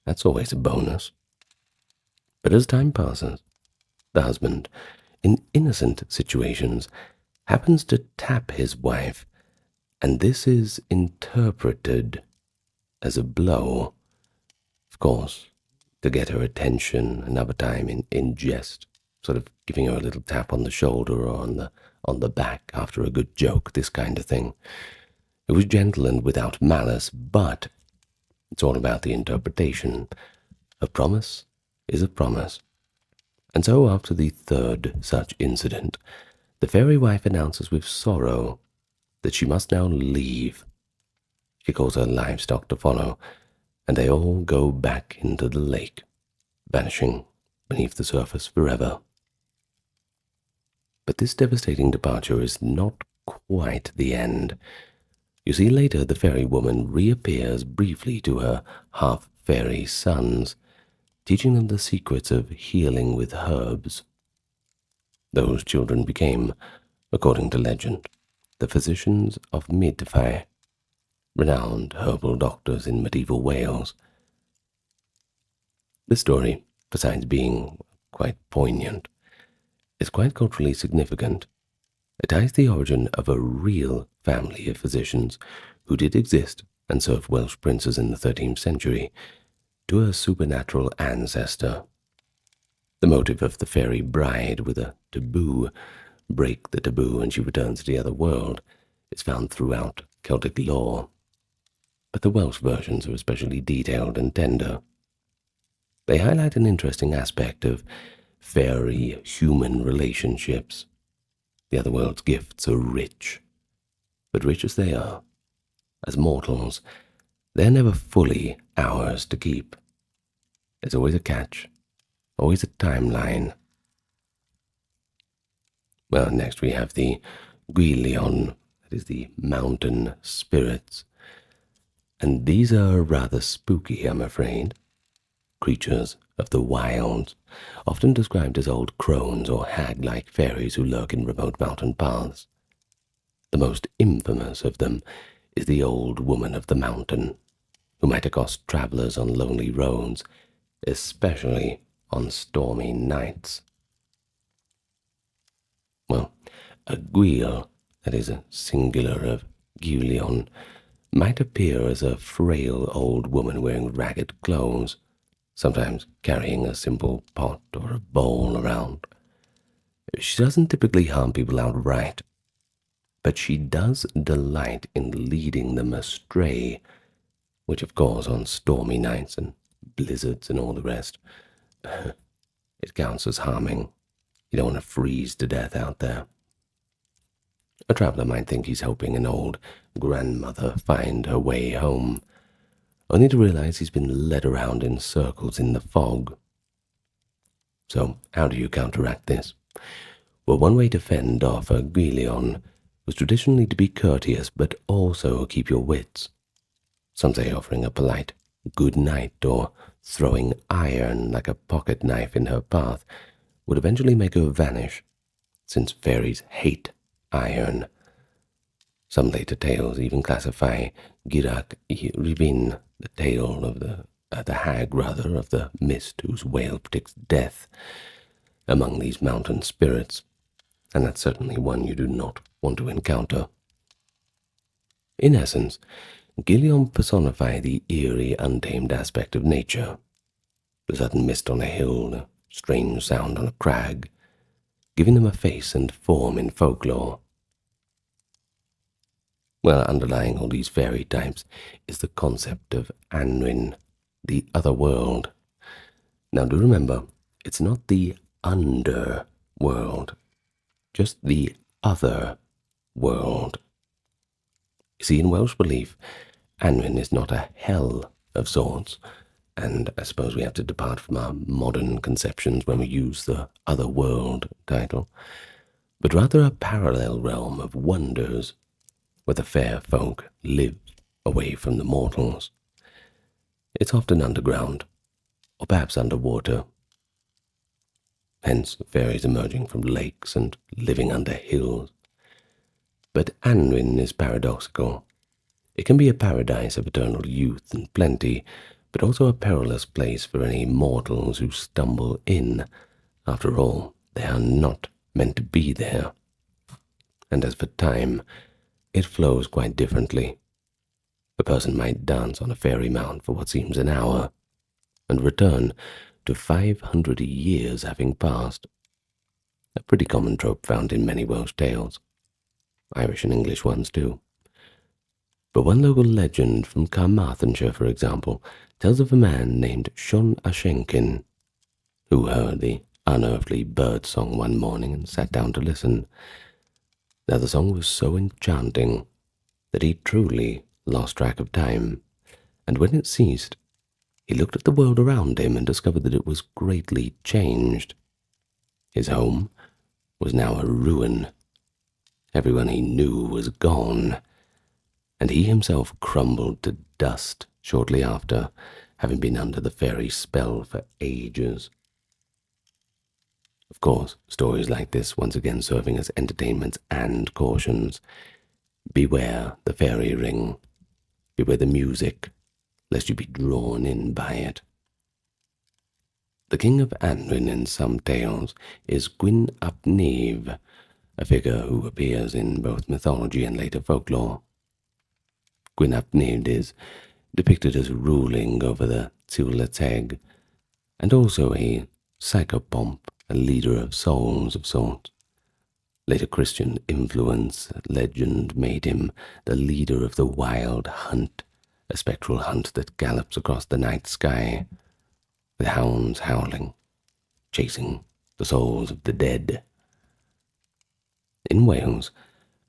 that's always a bonus. But as time passes, the husband, in innocent situations, happens to tap his wife, and this is interpreted as a blow. Of course, to get her attention, another time in jest, sort of giving her a little tap on the shoulder or on the back after a good joke, this kind of thing. It was gentle and without malice, but it's all about the interpretation. A promise is a promise. And so after the 3rd such incident, the fairy wife announces with sorrow that she must now leave. She calls her livestock to follow, and they all go back into the lake, vanishing beneath the surface forever. But this devastating departure is not quite the end. You see, later the fairy woman reappears briefly to her half-fairy sons, teaching them the secrets of healing with herbs. Those children became, according to legend, the physicians of Mythic, renowned herbal doctors in medieval Wales. This story, besides being quite poignant, is quite culturally significant. It ties the origin of a real family of physicians who did exist and served Welsh princes in the 13th century to a supernatural ancestor. The motive of the fairy bride with a taboo, break the taboo and she returns to the other world, is found throughout Celtic lore, but the Welsh versions are especially detailed and tender. They highlight an interesting aspect of fairy-human relationships. The other world's gifts are rich, but rich as they are, as mortals, they're never fully ours to keep. There's always a catch, always a timeline. Well, next we have the Gwyllion, that is the mountain spirits. And these are rather spooky, I'm afraid. Creatures of the wilds, often described as old crones or hag-like fairies who lurk in remote mountain paths. The most infamous of them is the Old Woman of the Mountain, who might accost travellers on lonely roads, especially on stormy nights. Well, a gwyll, that is a singular of Gwyllion, might appear as a frail old woman wearing ragged clothes, sometimes carrying a simple pot or a bowl around. She doesn't typically harm people outright, but she does delight in leading them astray, which of course on stormy nights and blizzards and all the rest, it counts as harming. You don't want to freeze to death out there. A traveller might think he's helping an old grandmother find her way home, only to realize he's been led around in circles in the fog. So how do you counteract this? Well, one way to fend off a Gwyllion was traditionally to be courteous, but also keep your wits. Some say offering a polite good night or throwing iron like a pocket knife in her path would eventually make her vanish, since fairies hate iron. Some later tales even classify Gyrak i Rhibyn, the tale of the hag rather, of the mist whose wail predicts death, among these mountain spirits, and that's certainly one you do not want to encounter. In essence, Gwyllion personify the eerie, untamed aspect of nature. The sudden mist on a hill, the strange sound on a crag, giving them a face and form in folklore. Well, underlying all these fairy types is the concept of Annwn, the other world. Now do remember, it's not the underworld, just the other world. You see, in Welsh belief, Annwn is not a hell of sorts, and I suppose we have to depart from our modern conceptions when we use the other world title, but rather a parallel realm of wonders, where the fair folk live away from the mortals. It's often underground, or perhaps underwater. Hence fairies emerging from lakes and living under hills. But Annwn is paradoxical. It can be a paradise of eternal youth and plenty, but also a perilous place for any mortals who stumble in. After all, they are not meant to be there. And as for time, it flows quite differently. A person might dance on a fairy mount for what seems an hour, and return to 500 years having passed. A pretty common trope found in many Welsh tales, Irish and English ones too. But one local legend from Carmarthenshire, for example, tells of a man named Sion Ashenkin, who heard the unearthly bird song one morning and sat down to listen. Now the song was so enchanting that he truly lost track of time, and when it ceased, he looked at the world around him and discovered that it was greatly changed. His home was now a ruin. Everyone he knew was gone, and he himself crumbled to dust shortly after, having been under the fairy spell for ages. Of course, stories like this once again serving as entertainments and cautions. Beware the fairy ring. Beware the music, lest you be drawn in by it. The king of Anwin in some tales is Gwyn ap Nudd, a figure who appears in both mythology and later folklore. Gwyn ap Nudd is depicted as ruling over the Teg, and also a psychopomp, a leader of souls of sorts. Later Christian influence legend made him the leader of the wild hunt, a spectral hunt that gallops across the night sky, with hounds howling, chasing the souls of the dead. In Wales,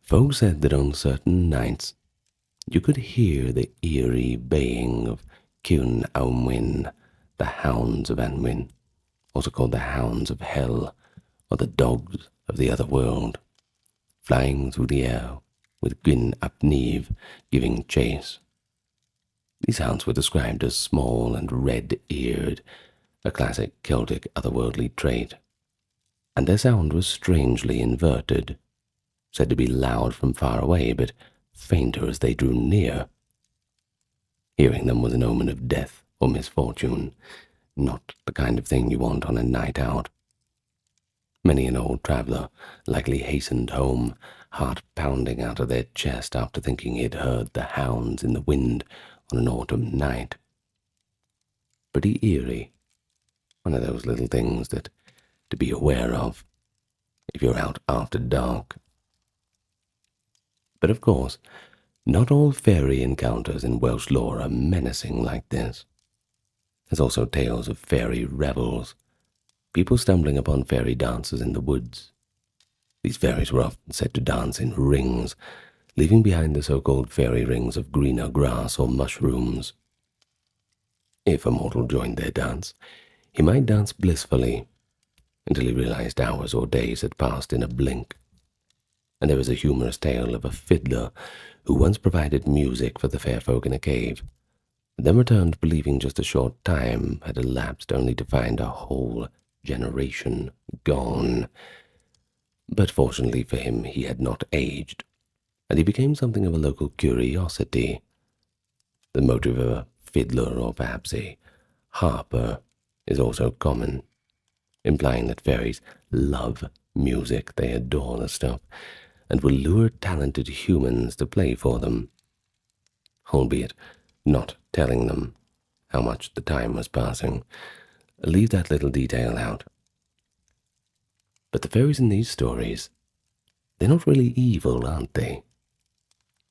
folk said that on certain nights you could hear the eerie baying of Cwn Aumwyn, the hounds of Anwyn, also called the hounds of hell, or the dogs of the other world, flying through the air with Gwyn ap Nudd giving chase. These hounds were described as small and red-eared, a classic Celtic otherworldly trait, and their sound was strangely inverted, said to be loud from far away, but fainter as they drew near. Hearing them was an omen of death or misfortune, not the kind of thing you want on a night out. Many an old traveller likely hastened home, heart pounding out of their chest after thinking he'd heard the hounds in the wind on an autumn night. Pretty eerie, one of those little things that to be aware of if you're out after dark. But of course, not all fairy encounters in Welsh lore are menacing like this. There's also tales of fairy revels, people stumbling upon fairy dances in the woods. These fairies were often said to dance in rings, leaving behind the so-called fairy rings of greener grass or mushrooms. If a mortal joined their dance, he might dance blissfully until he realized hours or days had passed in a blink. And there is a humorous tale of a fiddler who once provided music for the fair folk in a cave, then returned believing just a short time had elapsed only to find a whole generation gone. But fortunately for him, he had not aged, and he became something of a local curiosity. The motive of a fiddler, or perhaps a harper, is also common, implying that fairies love music, they adore the stuff, and will lure talented humans to play for them, albeit not telling them how much the time was passing. Leave that little detail out. But the fairies in these stories, they're not really evil, aren't they?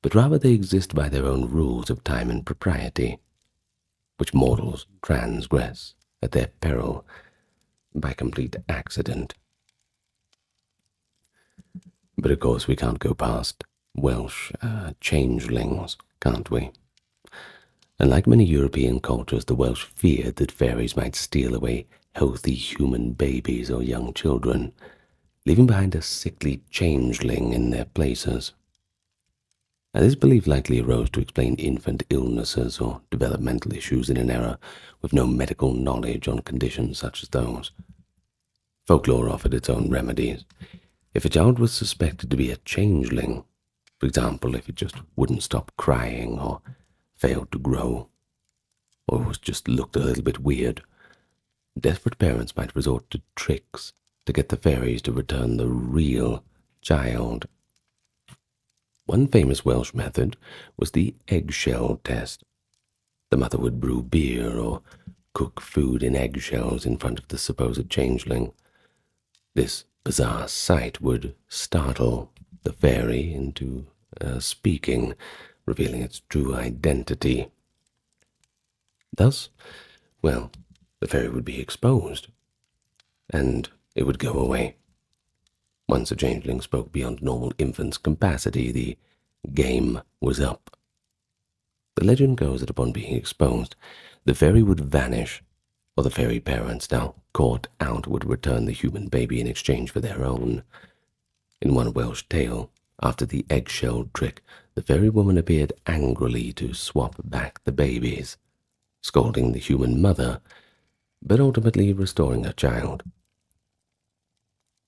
But rather they exist by their own rules of time and propriety, which mortals transgress at their peril by complete accident. But of course we can't go past Welsh changelings, can't we? And like many European cultures, the Welsh feared that fairies might steal away healthy human babies or young children, leaving behind a sickly changeling in their places. Now, this belief likely arose to explain infant illnesses or developmental issues in an era with no medical knowledge on conditions such as those. Folklore offered its own remedies. If a child was suspected to be a changeling, for example, if it just wouldn't stop crying or failed to grow, or was just looked a little bit weird, desperate parents might resort to tricks to get the fairies to return the real child. One famous Welsh method was the eggshell test. The mother would brew beer or cook food in eggshells in front of the supposed changeling. This bizarre sight would startle the fairy into speaking, revealing its true identity. Thus, well, the fairy would be exposed, and it would go away. Once a changeling spoke beyond normal infant's capacity, the game was up. The legend goes that upon being exposed, the fairy would vanish, or the fairy parents, now caught out, would return the human baby in exchange for their own. In one Welsh tale, after the eggshell trick, the fairy woman appeared angrily to swap back the babies, scolding the human mother, but ultimately restoring her child.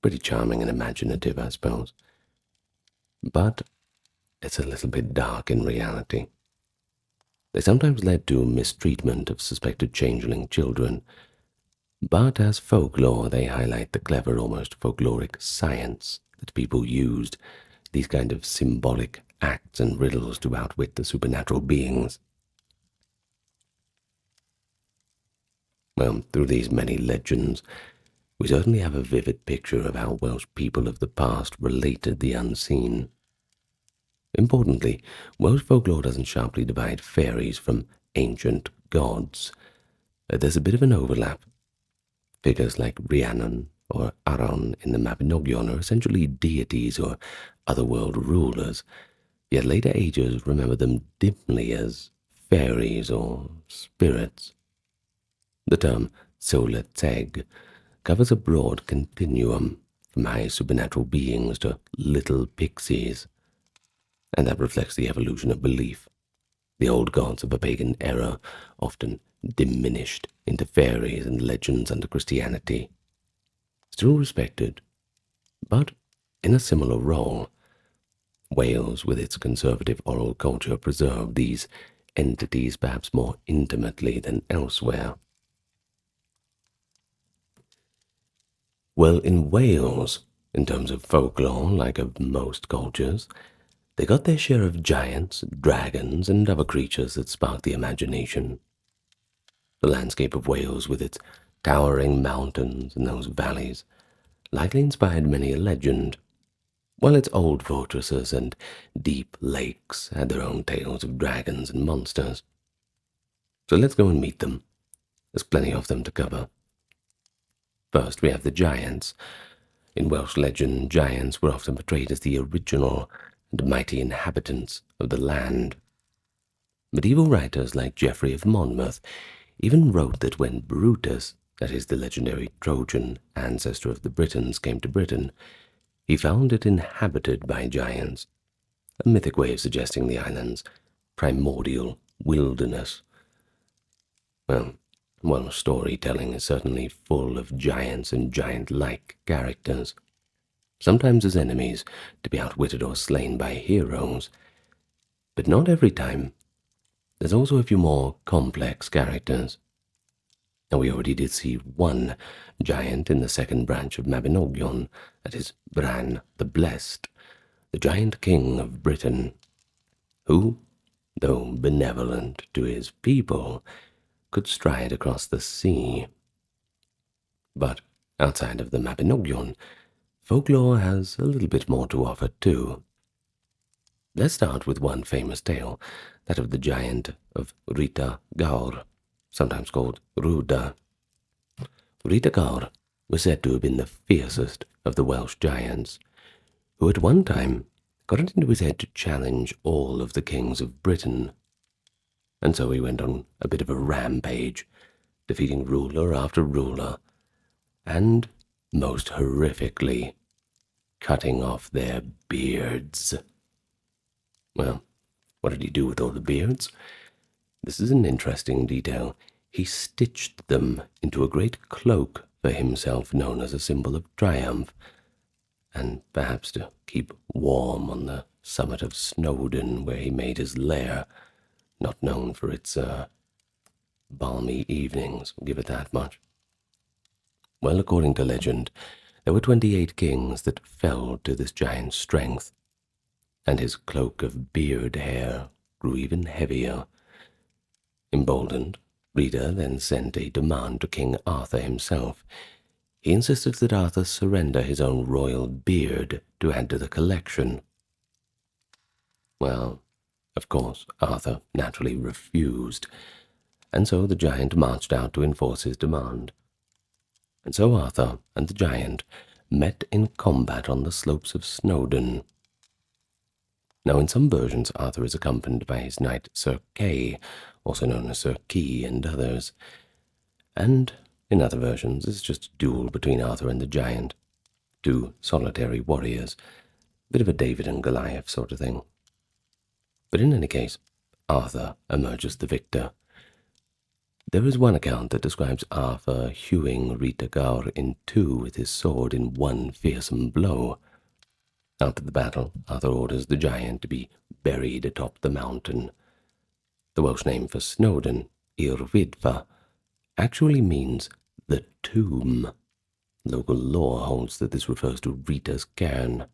Pretty charming and imaginative, I suppose. But it's a little bit dark in reality. They sometimes led to mistreatment of suspected changeling children, But as folklore, they highlight the clever, almost folkloric science that people used, these kind of symbolic acts and riddles to outwit the supernatural beings. Well, through these many legends, we certainly have a vivid picture of how Welsh people of the past related the unseen. Importantly, Welsh folklore doesn't sharply divide fairies from ancient gods. There's a bit of an overlap. Figures like Rhiannon or Aran in the Mabinogion are essentially deities or otherworld rulers, yet later ages remember them dimly as fairies or spirits. The term Celtic covers a broad continuum from high supernatural beings to little pixies, and that reflects the evolution of belief. The old gods of a pagan era often diminished into fairies and legends under Christianity, still respected, but in a similar role. Wales, with its conservative oral culture, preserved these entities perhaps more intimately than elsewhere. Well, in Wales, in terms of folklore, like of most cultures, they got their share of giants, dragons, and other creatures that sparked the imagination. The landscape of Wales, with its towering mountains and those valleys, likely inspired many a legend, while its old fortresses and deep lakes had their own tales of dragons and monsters. So let's go and meet them. There's plenty of them to cover. First, we have the giants. In Welsh legend, giants were often portrayed as the original and mighty inhabitants of the land. Medieval writers like Geoffrey of Monmouth even wrote that when Brutus, that is the legendary Trojan ancestor of the Britons, came to Britain, he found it inhabited by giants, a mythic way of suggesting the island's primordial wilderness. Well, storytelling is certainly full of giants and giant-like characters, sometimes as enemies to be outwitted or slain by heroes, but not every time. There's also a few more complex characters. Now, we already did see one giant in the second branch of Mabinogion, that is Bran the Blessed, the giant king of Britain, who, though benevolent to his people, could stride across the sea. But outside of the Mabinogion, folklore has a little bit more to offer too. Let's start with one famous tale, that of the giant of Rita Gaur, sometimes called Ruda. Rita Gaur was said to have been the fiercest of the Welsh giants, who at one time got it into his head to challenge all of the kings of Britain. And so he went on a bit of a rampage, defeating ruler after ruler, and, most horrifically, cutting off their beards. Well, what did he do with all the beards? This is an interesting detail. He stitched them into a great cloak for himself, known as a symbol of triumph, and perhaps to keep warm on the summit of Snowdon, where he made his lair, not known for its balmy evenings, we'll give it that much. Well, according to legend, there were 28 kings that fell to this giant's strength, and his cloak of beard hair grew even heavier. Emboldened, Rita then sent a demand to King Arthur himself. He insisted that Arthur surrender his own royal beard to add to the collection. Well, of course, Arthur naturally refused, and so the giant marched out to enforce his demand. And so Arthur and the giant met in combat on the slopes of Snowdon. Now, in some versions, Arthur is accompanied by his knight Sir Kay, also known as Sir Key, and others. And in other versions, it's just a duel between Arthur and the giant, two solitary warriors, a bit of a David and Goliath sort of thing. But in any case, Arthur emerges the victor. There is one account that describes Arthur hewing Rita Gaur in two with his sword in one fearsome blow. After the battle, Arthur orders the giant to be buried atop the mountain. The Welsh name for Snowdon, Irvidfa, actually means The tomb. Local lore holds that this refers to Rita's cairn.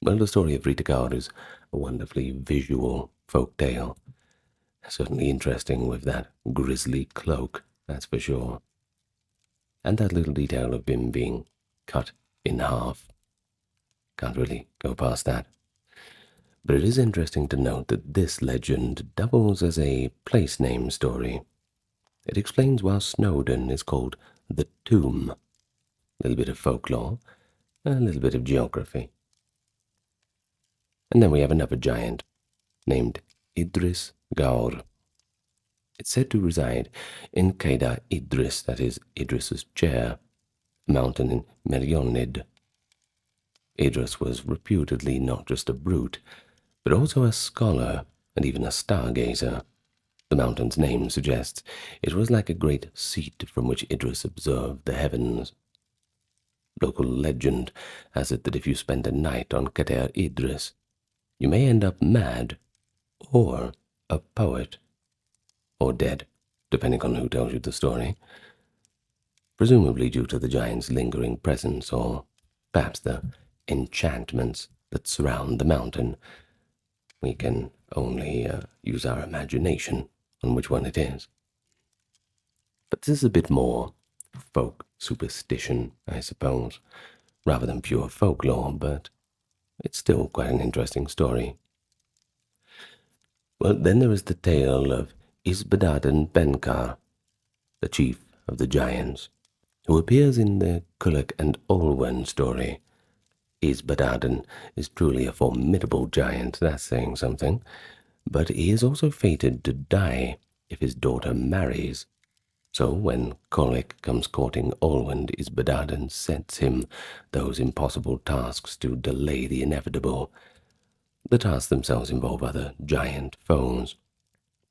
Well, the story of Rita Gard is a wonderfully visual folk tale. Certainly interesting with that grisly cloak, that's for sure. And that little detail of him being cut in half. Can't really go past that. But it is interesting to note that this legend doubles as a place name story. It explains why Snowdon is called the Tomb. A little bit of folklore, a little bit of geography. And then we have another giant, named Idris Gaur. It's said to reside in Caeda Idris, that is Idris's chair, a mountain in Merionid. Idris was reputedly not just a brute, but also a scholar and even a stargazer. The mountain's name suggests it was like a great seat from which Idris observed the heavens. Local legend has it that if you spend a night on Cader Idris, you may end up mad, or a poet, or dead, depending on who tells you the story, presumably due to the giant's lingering presence, or perhaps the enchantments that surround the mountain. We can only use our imagination on which one it is. But this is a bit more folk superstition, I suppose, rather than pure folklore, but it's still quite an interesting story. Well, then there is the tale of Isbadaden Benkar, the chief of the giants, who appears in the Kulik and Olwen story. Isbadaden is truly a formidable giant, that's saying something, but he is also fated to die if his daughter marries. So when Kulik comes courting Olwen, Isbadaden sets him those impossible tasks to delay the inevitable. The tasks themselves involve other giant foes.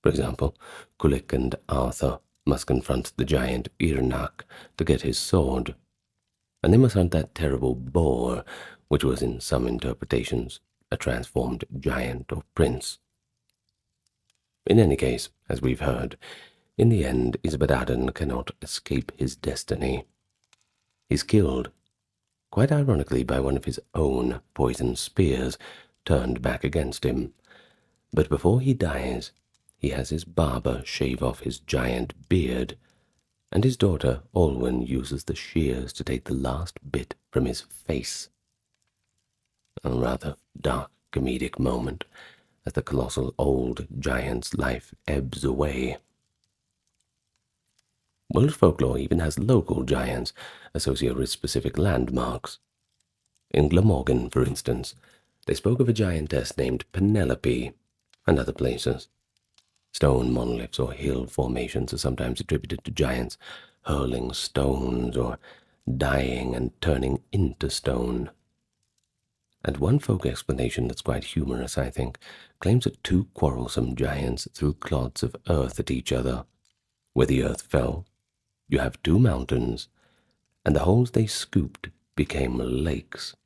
For example, Kulik and Arthur must confront the giant Irnak to get his sword, and they must hunt that terrible boar, which was in some interpretations a transformed giant or prince. In any case, as we've heard, in the end Isbadaden cannot escape his destiny. He's killed, quite ironically, by one of his own poisoned spears turned back against him. But before he dies, he has his barber shave off his giant beard, and his daughter Olwen uses the shears to take the last bit from his face. A rather dark comedic moment as the colossal old giant's life ebbs away. Welsh folklore even has local giants associated with specific landmarks. In Glamorgan, for instance, they spoke of a giantess named Penelope, and other places. Stone monoliths or hill formations are sometimes attributed to giants hurling stones or dying and turning into stone. And one folk explanation that's quite humorous, I think, claims that two quarrelsome giants threw clods of earth at each other. Where the earth fell, you have two mountains, and the holes they scooped became lakes.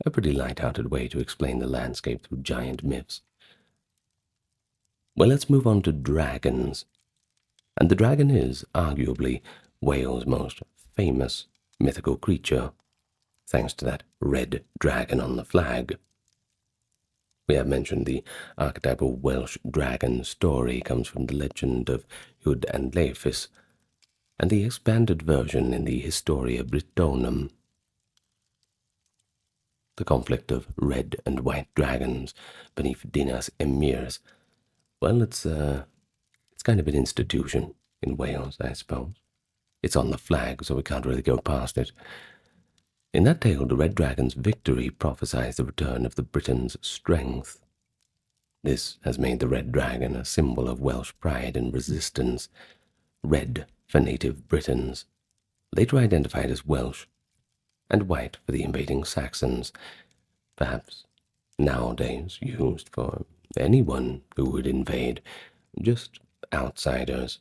A pretty light-hearted way to explain the landscape through giant myths. Well, let's move on to dragons. And the dragon is, arguably, Wales' most famous mythical creature, thanks to that red dragon on the flag. We have mentioned the archetypal Welsh dragon story comes from the legend of Hud and Leifis, and the expanded version in the Historia Britonum. The conflict of red and white dragons beneath Dinas Emirs. Well, it's kind of an institution in Wales, I suppose. It's on the flag, so we can't really go past it. In that tale, the red dragon's victory prophesies the return of the Britons' strength. This has made the red dragon a symbol of Welsh pride and resistance. Red for native Britons, later identified as Welsh, and white for the invading Saxons, perhaps nowadays used for anyone who would invade, just outsiders.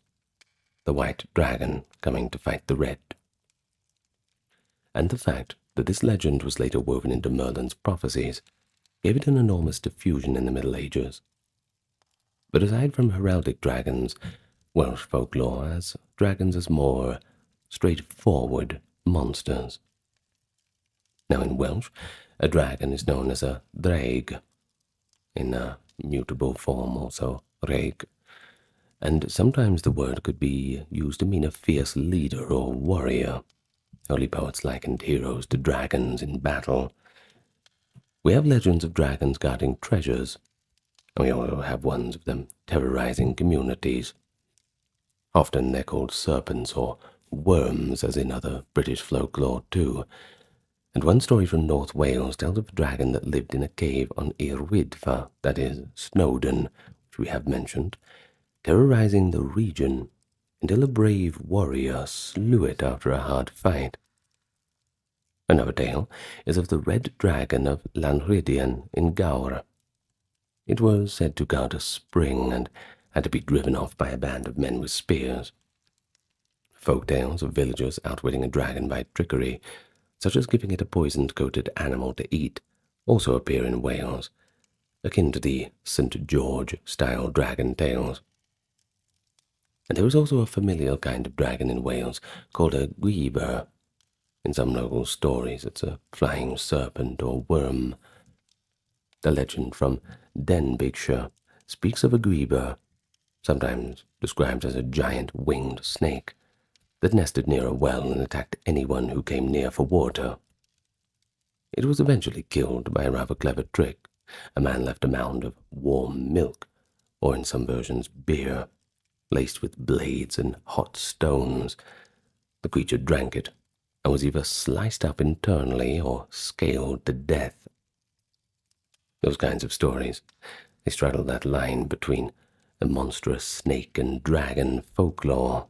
The white dragon coming to fight the red. And the fact that this legend was later woven into Merlin's prophecies gave it an enormous diffusion in the Middle Ages. But aside from heraldic dragons, Welsh folklore has dragons as more straightforward monsters. Now in Welsh, a dragon is known as a draig, in a mutable form also rhaeg, and sometimes the word could be used to mean a fierce leader or warrior. Early poets likened heroes to dragons in battle. We have legends of dragons guarding treasures, and we also have ones of them terrorizing communities. Often they're called serpents or worms, as in other British folklore too. And one story from North Wales tells of a dragon that lived in a cave on Irwydfa, that is, Snowdon, which we have mentioned, terrorizing the region until a brave warrior slew it after a hard fight. Another tale is of the red dragon of Lanrhidian in Gawr. It was said to guard a spring and had to be driven off by a band of men with spears. Folk tales of villagers outwitting a dragon by trickery, such as giving it a poisoned-coated animal to eat, also appear in Wales, akin to the St. George-style dragon tales. And there is also a familiar kind of dragon in Wales called a gwieber. In some local stories, it's a flying serpent or worm. The legend from Denbighshire speaks of a gwieber, sometimes described as a giant winged snake, that nested near a well and attacked anyone who came near for water. It was eventually killed by a rather clever trick. A man left a mound of warm milk, or in some versions beer, laced with blades and hot stones. The creature drank it, and was either sliced up internally or scaled to death. Those kinds of stories, they straddle that line between the monstrous snake and dragon folklore.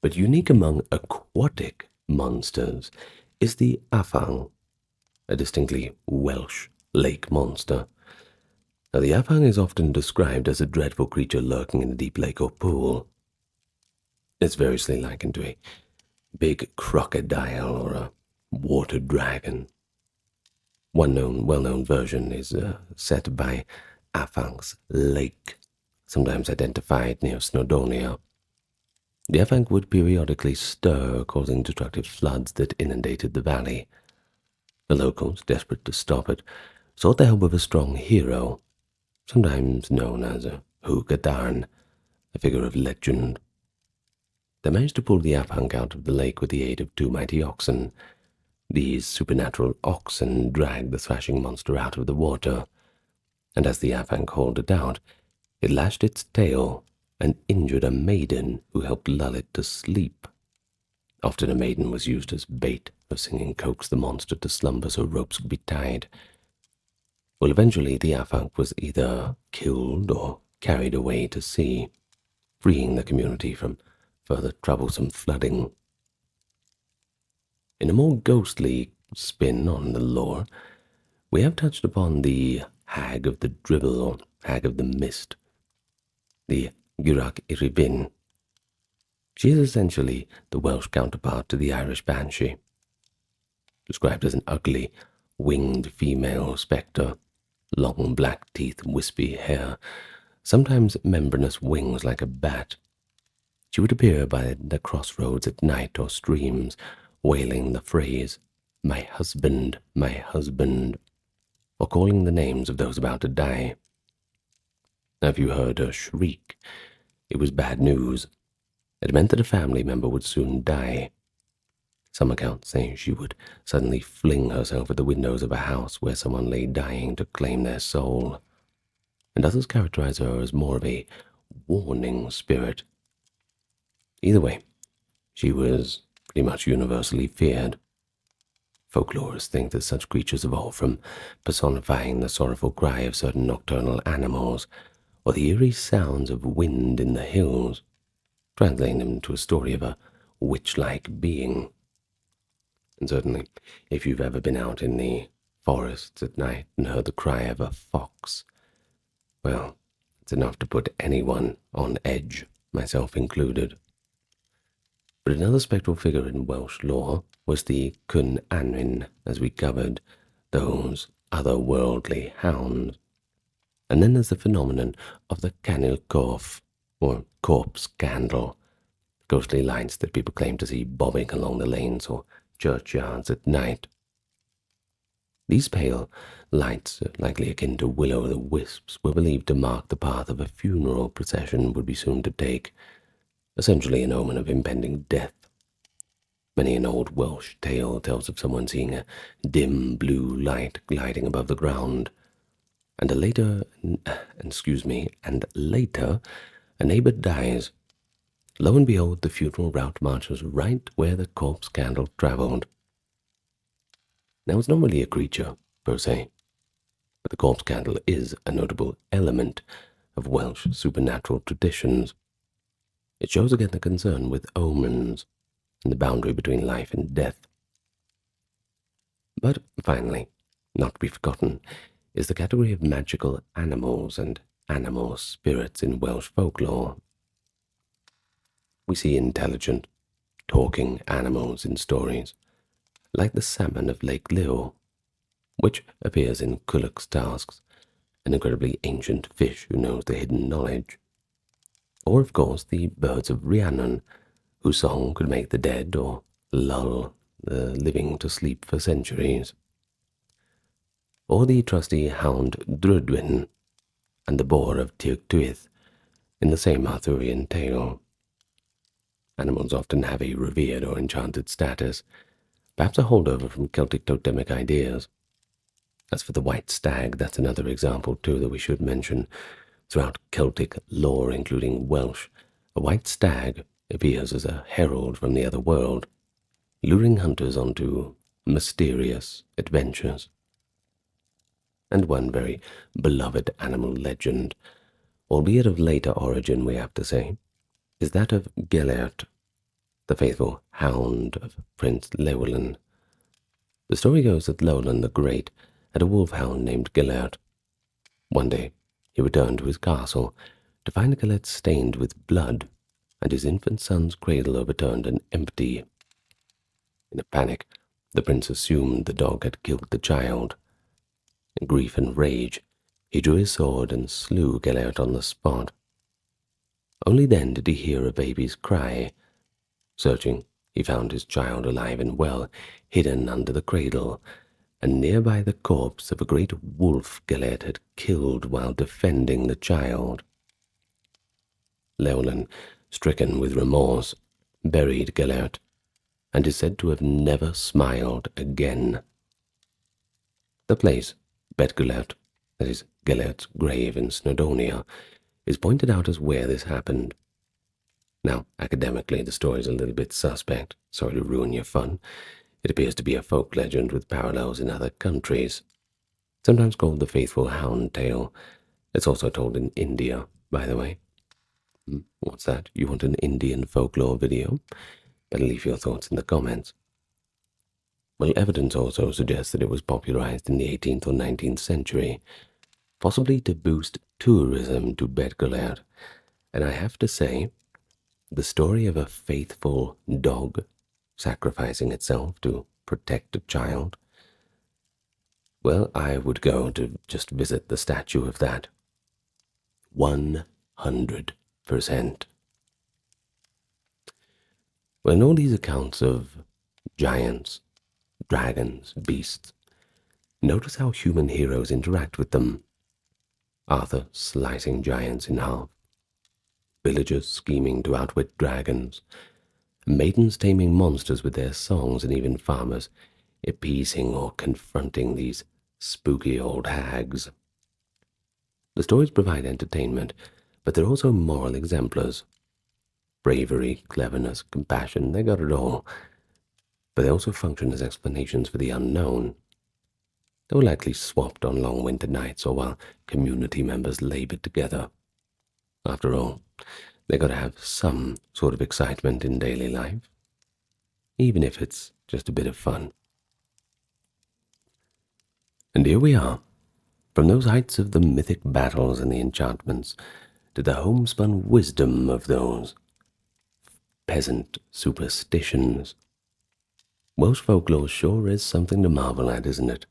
But unique among aquatic monsters is the afang, a distinctly Welsh lake monster. Now, the afang is often described as a dreadful creature lurking in a deep lake or pool. It's variously likened to a big crocodile or a water dragon. One well-known version is set by Afang's Lake, sometimes identified near Snowdonia. The Afang would periodically stir, causing destructive floods that inundated the valley. The locals, desperate to stop it, sought the help of a strong hero, sometimes known as a Hwgadarn, a figure of legend. They managed to pull the Afang out of the lake with the aid of two mighty oxen. These supernatural oxen dragged the thrashing monster out of the water, and as the Afang hauled it out, it lashed its tail and injured a maiden who helped lull it to sleep. Often a maiden was used as bait for singing coax the monster to slumber so ropes could be tied. Well, eventually the Afang was either killed or carried away to sea, freeing the community from further troublesome flooding. In a more ghostly spin on the lore, we have touched upon the Hag of the Dribble or Hag of the Mist, the Gwrach Iribin. She is essentially the Welsh counterpart to the Irish Banshee, described as an ugly, winged female spectre, long black teeth, wispy hair, sometimes membranous wings like a bat. She would appear by the crossroads at night or streams, wailing the phrase, my husband," or calling the names of those about to die. Now, if you heard her shriek, it was bad news. It meant that a family member would soon die. Some accounts say she would suddenly fling herself at the windows of a house where someone lay dying to claim their soul, and others characterize her as more of a warning spirit. Either way, she was pretty much universally feared. Folklorists think that such creatures evolved from personifying the sorrowful cry of certain nocturnal animals or the eerie sounds of wind in the hills, translating them to a story of a witch-like being. And certainly, if you've ever been out in the forests at night and heard the cry of a fox, well, it's enough to put anyone on edge, myself included. But another spectral figure in Welsh lore was the Cwn Anwyn, as we covered, those otherworldly hounds. And then there's the phenomenon of the canil corph, or corpse candle, ghostly lights that people claim to see bobbing along the lanes or churchyards at night. These pale lights, likely akin to will-o'-the-wisps, were believed to mark the path of a funeral procession would be soon to take, essentially an omen of impending death. Many an old Welsh tale tells of someone seeing a dim blue light gliding above the ground, and later a neighbor dies. Lo and behold, the funeral route marches right where the corpse candle travelled. Now, it's not really a creature, per se, but the corpse candle is a notable element of Welsh supernatural traditions. It shows again the concern with omens and the boundary between life and death. But finally, not to be forgotten, is the category of magical animals and animal spirits in Welsh folklore. We see intelligent, talking animals in stories, like the salmon of Lake Lille, which appears in Culhwch's Tasks, an incredibly ancient fish who knows the hidden knowledge. Or, of course, the birds of Rhiannon, whose song could make the dead or lull the living to sleep for centuries. Or the trusty hound Drudwyn and the boar of Tirgtwyth in the same Arthurian tale. Animals often have a revered or enchanted status, perhaps a holdover from Celtic totemic ideas. As for the white stag, that's another example too that we should mention. Throughout Celtic lore, including Welsh, a white stag appears as a herald from the other world, luring hunters onto mysterious adventures. And one very beloved animal legend, albeit of later origin we have to say, is that of Gelert, the faithful hound of Prince Llewellyn. The story goes that Llewellyn the Great had a wolfhound named Gelert. One day he returned to his castle to find Gelert stained with blood and his infant son's cradle overturned and empty. In a panic, the prince assumed the dog had killed the child. In grief and rage, he drew his sword and slew Gelert on the spot. Only then did he hear a baby's cry. Searching, he found his child alive and well, hidden under the cradle, and nearby the corpse of a great wolf Gelert had killed while defending the child. Llewellyn, stricken with remorse, buried Gelert, and is said to have never smiled again. The place, Bet Gelert, that is Gelert's grave in Snowdonia, is pointed out as where this happened. Now, academically, the story is a little bit suspect. Sorry to ruin your fun. It appears to be a folk legend with parallels in other countries. Sometimes called the Faithful Hound Tale. It's also told in India, by the way. What's that? You want an Indian folklore video? Better leave your thoughts in the comments. Well, evidence also suggests that it was popularized in the 18th or 19th century, possibly to boost tourism to Bet Gelert. And I have to say, the story of a faithful dog sacrificing itself to protect a child, well, I would go to just visit the statue of that. 100%. Well, in all these accounts of giants, dragons, beasts, notice how human heroes interact with them. Arthur slicing giants in half, villagers scheming to outwit dragons, maidens taming monsters with their songs, and even farmers appeasing or confronting these spooky old hags. The stories provide entertainment, but they're also moral exemplars. Bravery, cleverness, compassion, they got it all. But they also function as explanations for the unknown. They were likely swapped on long winter nights or while community members labored together. After all, they got to have some sort of excitement in daily life, even if it's just a bit of fun. And here we are, from those heights of the mythic battles and the enchantments to the homespun wisdom of those peasant superstitions. Welsh folklore sure is something to marvel at, isn't it?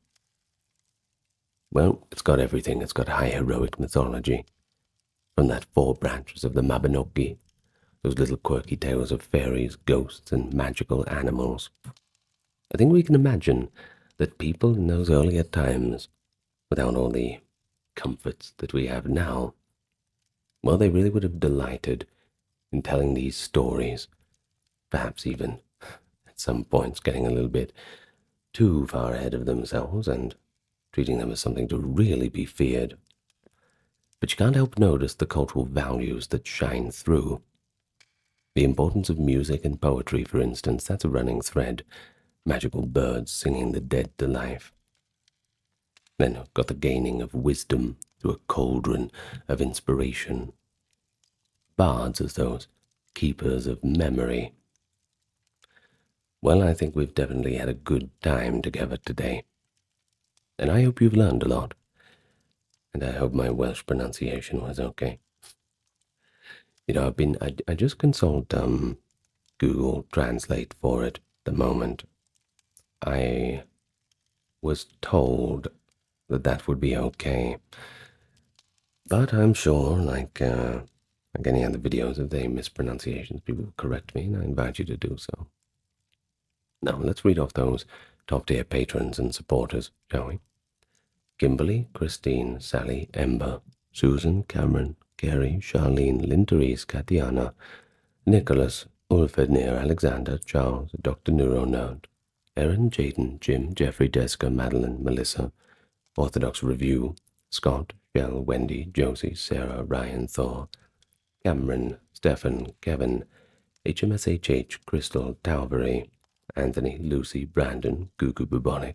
Well, it's got everything. It's got high heroic mythology. From that 4 branches of the Mabinogion, those little quirky tales of fairies, ghosts, and magical animals. I think we can imagine that people in those earlier times, without all the comforts that we have now, well, they really would have delighted in telling these stories, perhaps even at some points getting a little bit too far ahead of themselves and treating them as something to really be feared. But you can't help notice the cultural values that shine through. The importance of music and poetry, for instance, that's a running thread. Magical birds singing the dead to life. Then got the gaining of wisdom through a cauldron of inspiration. Bards as those keepers of memory. Well, I think we've definitely had a good time together today. And I hope you've learned a lot. And I hope my Welsh pronunciation was okay. You know, I just consult Google Translate for it at the moment. I was told that that would be okay. But I'm sure, like any other videos, if they mispronunciations, people will correct me, and I invite you to do so. Now, let's read off those top-tier patrons and supporters, shall we? Kimberly, Christine, Sally, Ember, Susan, Cameron, Gary, Charlene, Lynn Therese, Katiana, Nicholas, Ulfednir, Alexander, Charles, Dr. Neuronerd, Erin, Jaden, Jim, Jeffrey, Jessica, Madeline, Melissa, Orthodox Review, Scott, Shell, Wendy, Josie, Sarah, Ryan, Thor, Cameron, Stefan, Kevin, HMSHH, Crystal, Talbury, Anthony, Lucy, Brandon, Gugu Bubonic,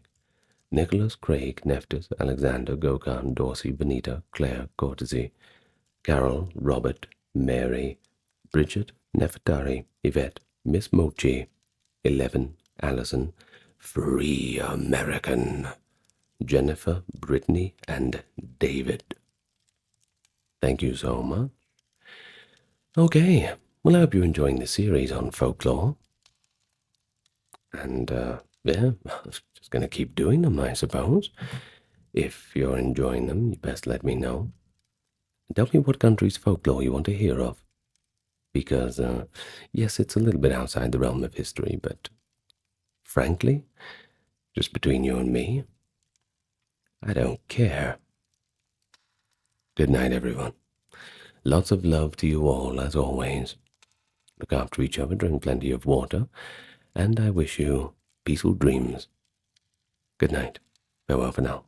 Nicholas, Craig, Neftis, Alexander, Gokhan, Dorsey, Benita, Claire, Courtesy, Carol, Robert, Mary, Bridget, Nefertari, Yvette, Miss Mochi, 11, Allison, Free American, Jennifer, Brittany, and David. Thank you so much. Okay, well, I hope you're enjoying the series on folklore. And, yeah, I'm just going to keep doing them, I suppose. If you're enjoying them, you best let me know. Tell me what country's folklore you want to hear of. Because, yes, it's a little bit outside the realm of history, but frankly, just between you and me, I don't care. Good night, everyone. Lots of love to you all, as always. Look after each other, drink plenty of water, and I wish you peaceful dreams. Good night. Farewell for now.